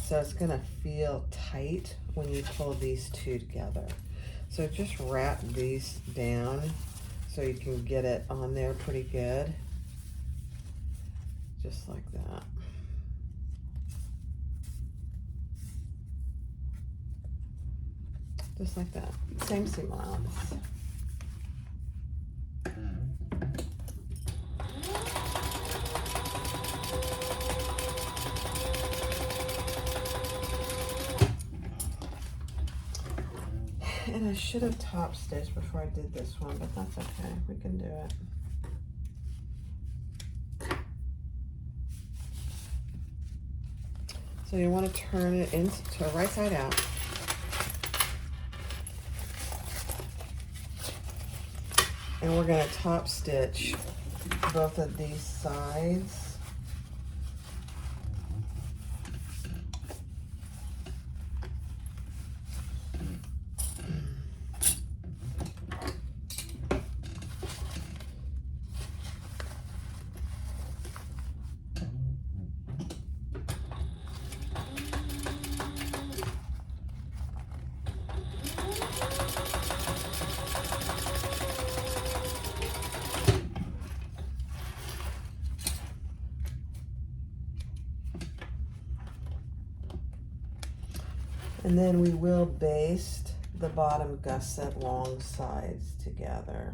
So it's gonna feel tight when you pull these two together. So just wrap these down so you can get it on there pretty good. Just like that. Just like that. Same seam allowance. And I should have top stitched before I did this one, but that's okay. We can do it. So you want to turn it into right side out. And we're going to top stitch both of these sides. And then we will baste the bottom gusset long sides together.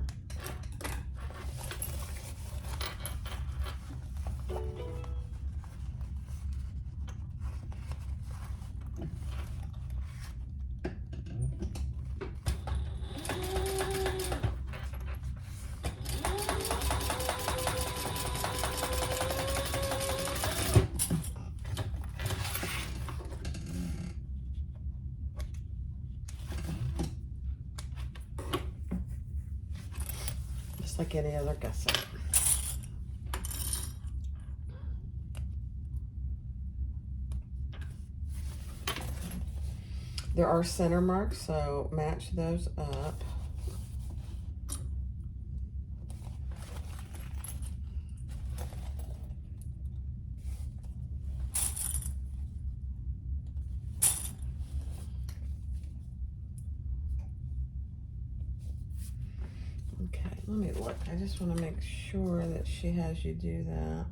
like any other gusset. There are center marks, so match those up. Okay, let me look. I just want to make sure that she has you do that.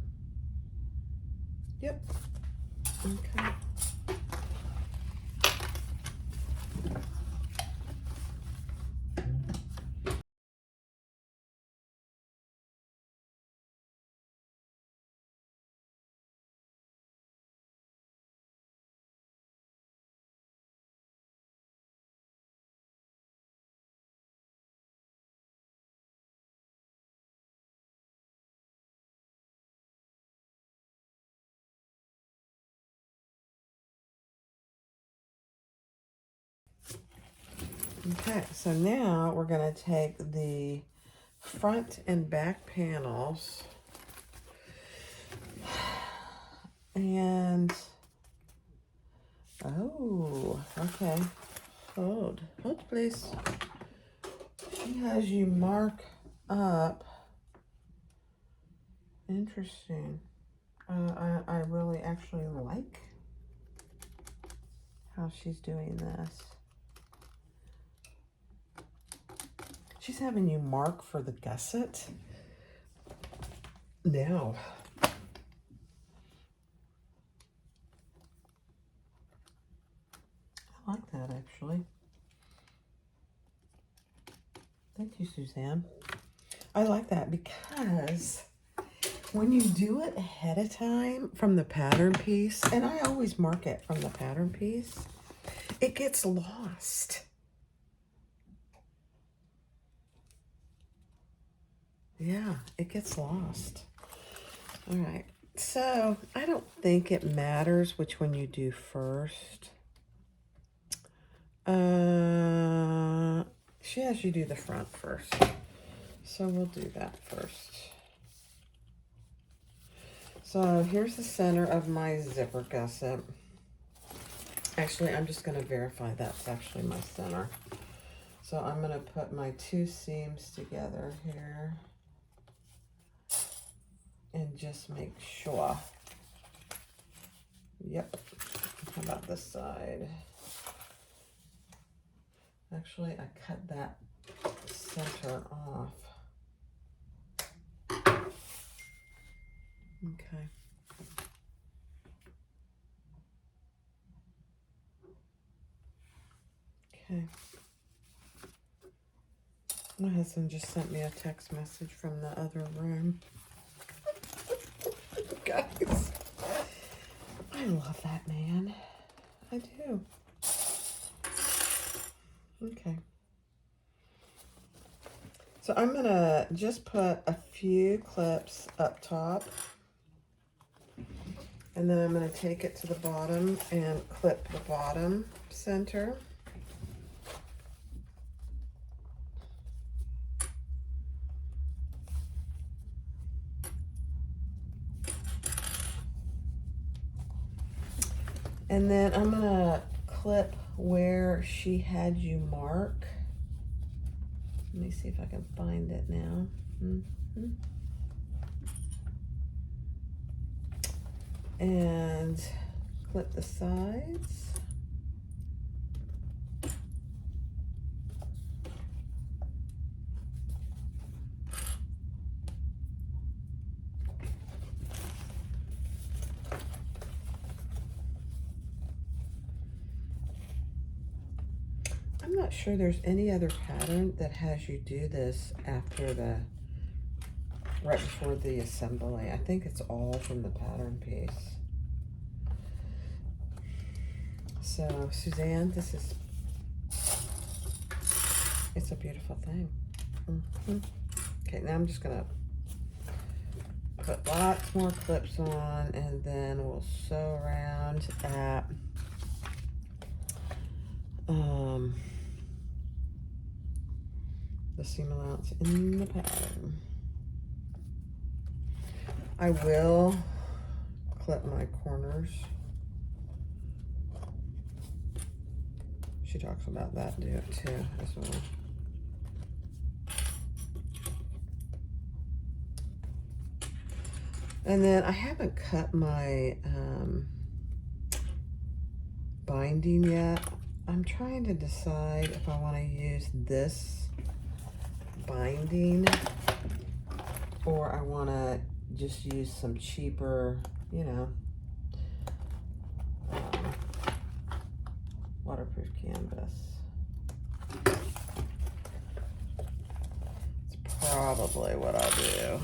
Yep. Okay. Okay, so now we're going to take the front and back panels and, oh, okay, hold please. She has you mark up. Interesting. I really actually like how she's doing this. She's having you mark for the gusset. Now, I like that actually. Thank you, Suzanne. I like that because when you do it ahead of time from the pattern piece, and I always mark it from the pattern piece, it gets lost. Yeah, it gets lost. All right, so I don't think it matters which one you do first. She has you do the front first, so we'll do that first. So here's the center of my zipper gusset. Actually, I'm just going to verify that's actually my center. So I'm going to put my two seams together here and just make sure. Yep. How about this side? Actually, I cut that center off. Okay. Okay. My husband just sent me a text message from the other room. Guys, I love that man. I do. Okay. So I'm going to just put a few clips up top. And then I'm going to take it to the bottom and clip the bottom center. And then I'm going to clip where she had you mark. Let me see if I can find it now. And clip the sides. I'm not sure there's any other pattern that has you do this after the, right before the assembly. I think it's all from the pattern piece. So Suzanne, this is, it's a beautiful thing. Okay, now I'm just gonna put lots more clips on and then we'll sew around at the seam allowance in the pattern. I will clip my corners. She talks about that too as well. And then I haven't cut my binding yet. I'm trying to decide if I want to use this binding or I want to just use some cheaper, you know, waterproof canvas. It's probably what I'll do.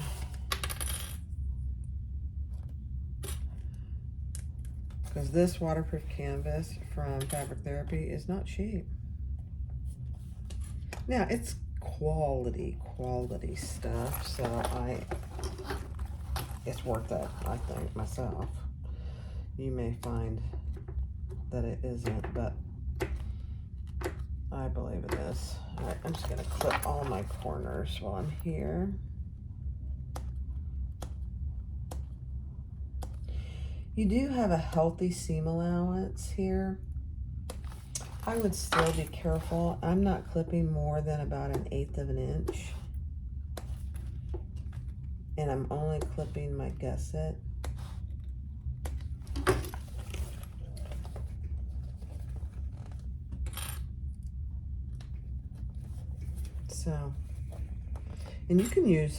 Because this waterproof canvas from Fabric Therapy is not cheap. Now, it's quality stuff, so it's worth it, I think, myself. You may find that it isn't, but I believe it is. All right, I'm just gonna clip all my corners while I'm here. You do have a healthy seam allowance here. I would still be careful. I'm not clipping more than about 1/8 of an inch. And I'm only clipping my gusset. So, and you can use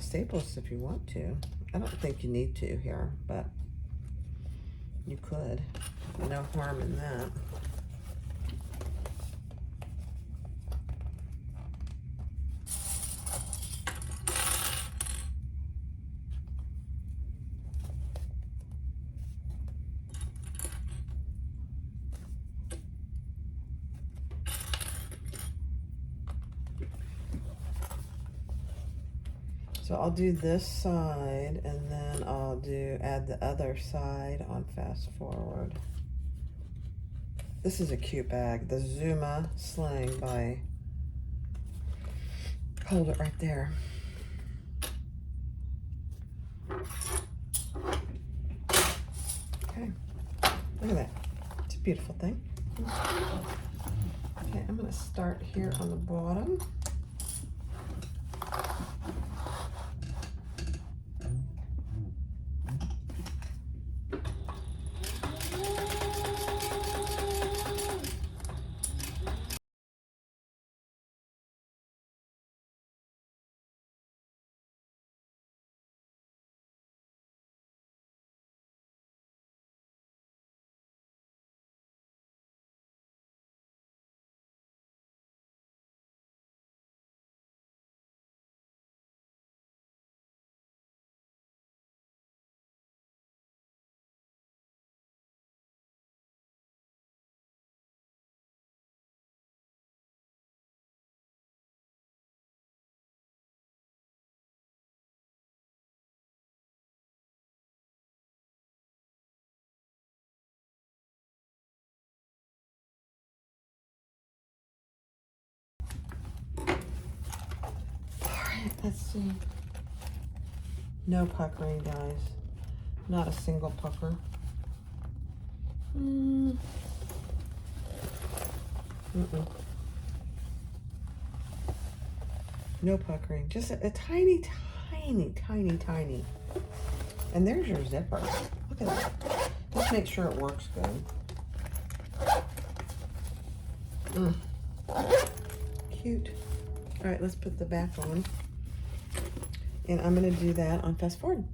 staples if you want to. I don't think you need to here, but you could. No harm in that. So I'll do this side and then I'll add the other side on fast forward. This is a cute bag, the Zuma Sling by, hold it right there. Okay, look at that. It's a beautiful thing. Okay, I'm gonna start here on the bottom. Let's see. No puckering, guys. Not a single pucker. No puckering. Just a tiny, tiny, tiny, tiny. And there's your zipper. Look at that. Just make sure it works good. Cute. All right, let's put the back on. And I'm going to do that on fast forward.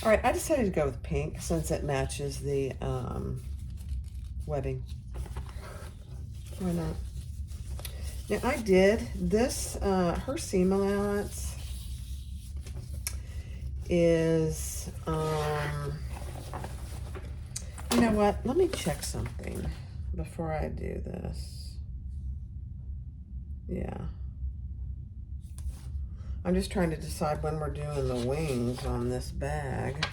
All right, I decided to go with pink since it matches the webbing. Why not? Now I did this, her seam allowance is, you know what? Let me check something before I do this. Yeah. I'm just trying to decide when we're doing the wings on this bag.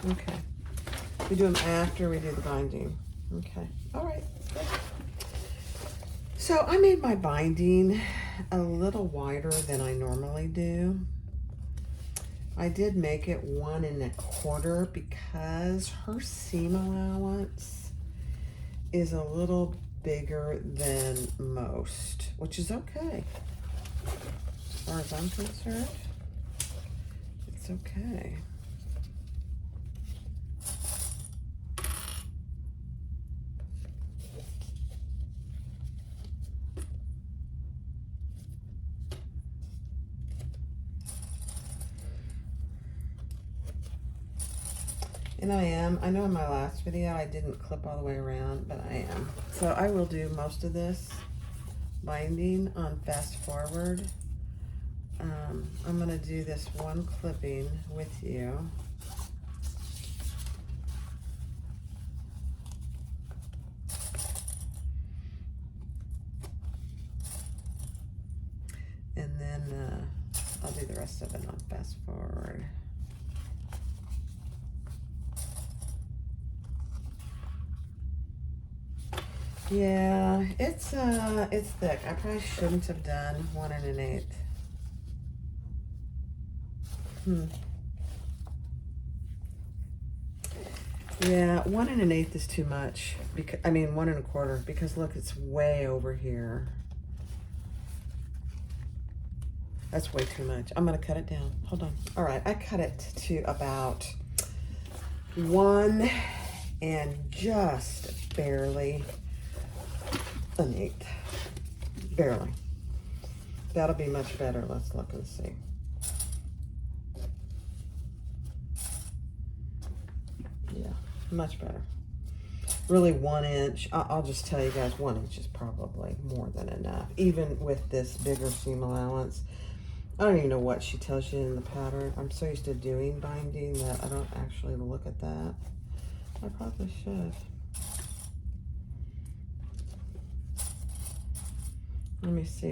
Okay. We do them after we do the binding. Okay. All right. Good. So I made my binding a little wider than I normally do. I did make it 1 1/4 because her seam allowance is a little bigger than most, which is okay. As far as I'm concerned, it's okay. And I know in my last video I didn't clip all the way around, but I am. So I will do most of this binding on fast forward. I'm gonna do this one clipping with you. And then I'll do the rest of it on fast forward. Yeah, it's thick. I probably shouldn't have done 1 1/8. Yeah, 1 1/8 is too much. Because I mean 1 1/4 because look, it's way over here. That's way too much. I'm gonna cut it down. Hold on. All right, I cut it to about 1 and just barely 1/8. Barely. That'll be much better. Let's look and see. Yeah, much better. Really 1 inch. I'll just tell you guys 1 inch is probably more than enough. Even with this bigger seam allowance. I don't even know what she tells you in the pattern. I'm so used to doing binding that I don't actually look at that. I probably should. Let me see.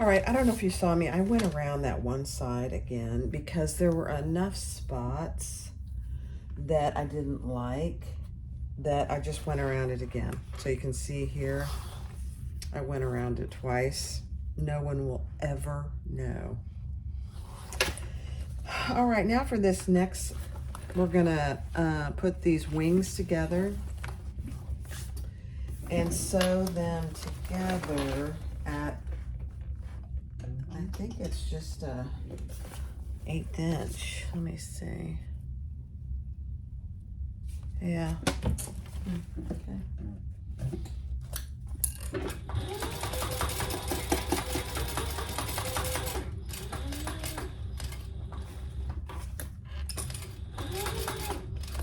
All right, I don't know if you saw me. I went around that one side again because there were enough spots that I didn't like that I just went around it again. So you can see here, I went around it twice. No one will ever know. All right, now for this next, we're gonna put these wings together and sew them together at, I think it's just a 1/8 inch. Let me see. Yeah. Okay.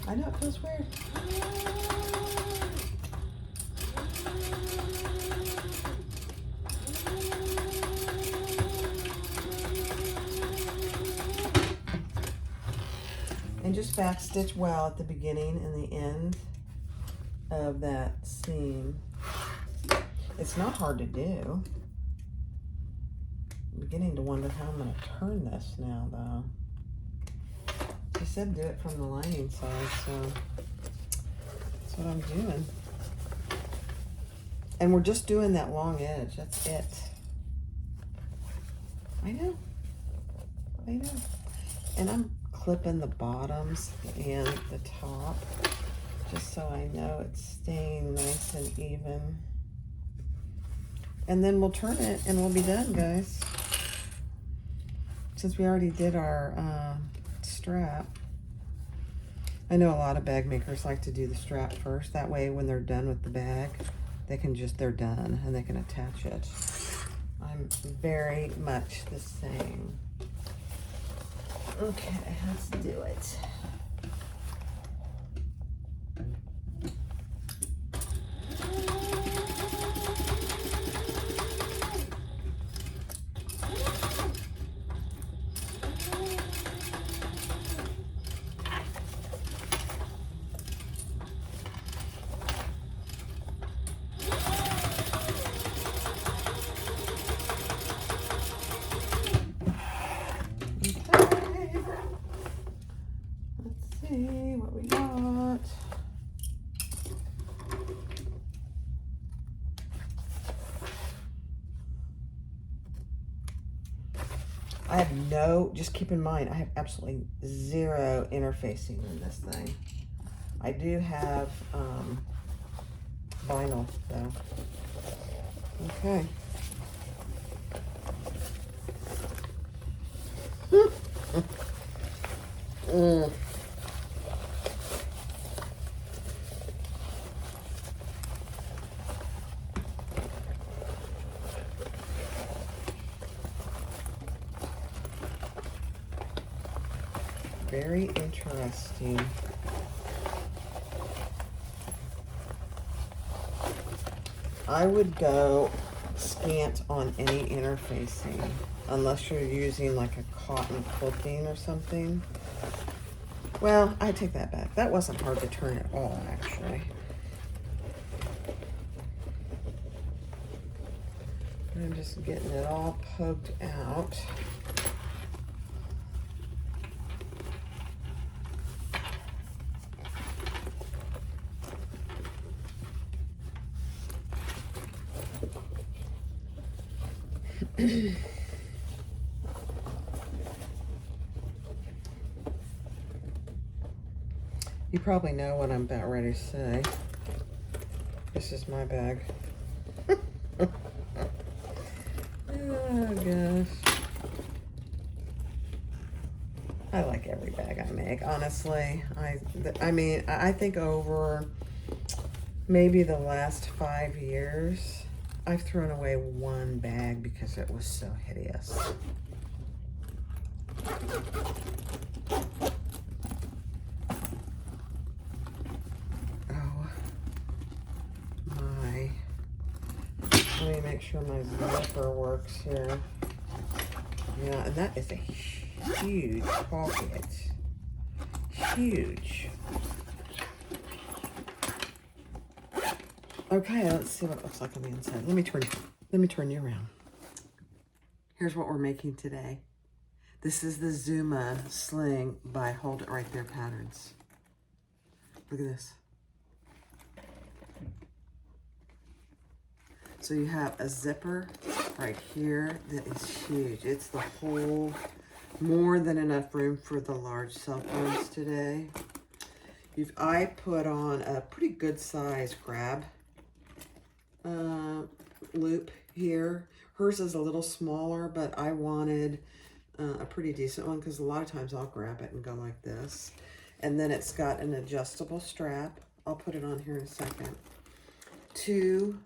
I know it feels weird. And just back stitch well at the beginning and the end of that seam. It's not hard to do. I'm beginning to wonder how I'm going to turn this now, though. She said do it from the lining side, so that's what I'm doing. And we're just doing that long edge. That's it. I know. I know. And I'm clipping the bottoms and the top just so I know it's staying nice and even. And then we'll turn it and we'll be done, guys. Since we already did our strap. I know a lot of bag makers like to do the strap first. That way when they're done with the bag, they're done and they can attach it. I'm very much the same. Okay, let's do it. See what we got. I have no, just keep in mind, I have absolutely zero interfacing in this thing. I do have vinyl though. Okay. Very interesting. I would go scant on any interfacing unless you're using like a cotton quilting or something. Well, I take that back. That wasn't hard to turn at all, actually. I'm just getting it all poked out. You probably know what I'm about ready to say. This is my bag. Oh gosh. I like every bag I make, honestly. I mean, I think over maybe the last 5 years, I've thrown away one bag because it was so hideous. Oh my. Let me make sure my zipper works here. Yeah, and that is a huge pocket. Huge. Okay, let's see what it looks like on the inside. Let me turn you around. Here's what we're making today. This is the Zuma Sling by Hold It Right There Patterns. Look at this. So you have a zipper right here that is huge. It's the whole, more than enough room for the large cell phones today. I put on a pretty good size grab loop here. Hers is a little smaller, but I wanted a pretty decent one because a lot of times I'll grab it and go like this. And then it's got an adjustable strap. I'll put it on here in a second. 2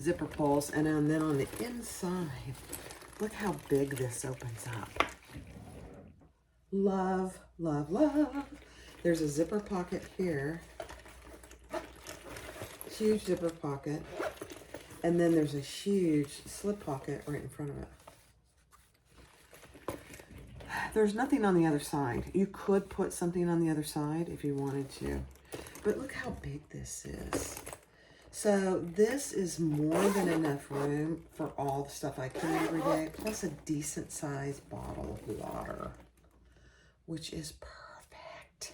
zipper pulls, and then on the inside, look how big this opens up. Love, love, love. There's a zipper pocket here. Huge zipper pocket. And then there's a huge slip pocket right in front of it. There's nothing on the other side. You could put something on the other side if you wanted to. But look how big this is. So this is more than enough room for all the stuff I carry every day, plus a decent sized bottle of water, which is perfect.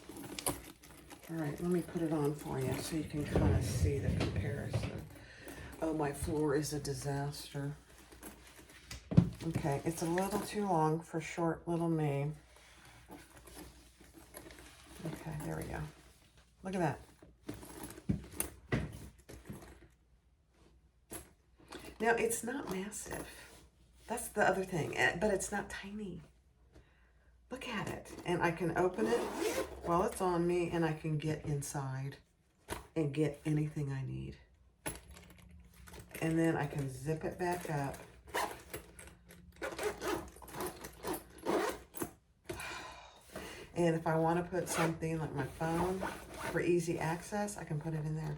All right, let me put it on for you so you can kind of see the comparison. Oh, my floor is a disaster. Okay, it's a little too long for short little me. Okay, there we go. Look at that. Now, it's not massive. That's the other thing, but it's not tiny. Look at it. And I can open it while it's on me, and I can get inside and get anything I need. And then I can zip it back up. And if I want to put something like my phone for easy access, I can put it in there.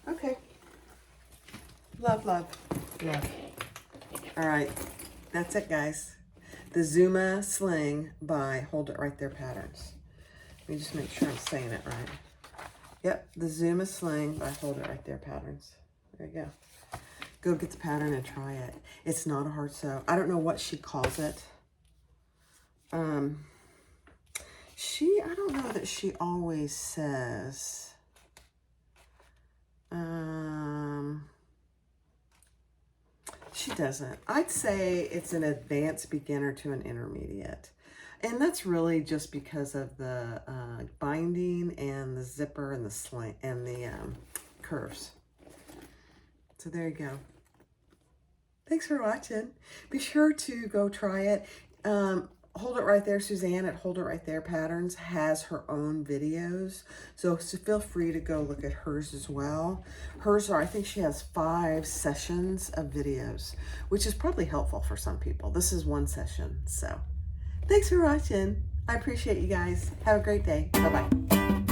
Okay. Love, love, love. All right, that's it, guys. The Zuma Sling by Hold It Right There Patterns. Let me just make sure I'm saying it right. Yep, the Zuma Sling by Hold It Right There Patterns. There you go. Go get the pattern and try it. It's not a hard sew. I don't know what she calls it. I don't know that she always says. She doesn't. I'd say it's an advanced beginner to an intermediate. And that's really just because of the binding and the zipper and the sling and the curves. So there you go. Thanks for watching. Be sure to go try it. Hold It Right There, Suzanne at Hold It Right There Patterns has her own videos. So feel free to go look at hers as well. Hers are, I think she has 5 sessions of videos, which is probably helpful for some people. This is one session. So thanks for watching. I appreciate you guys. Have a great day. Bye-bye.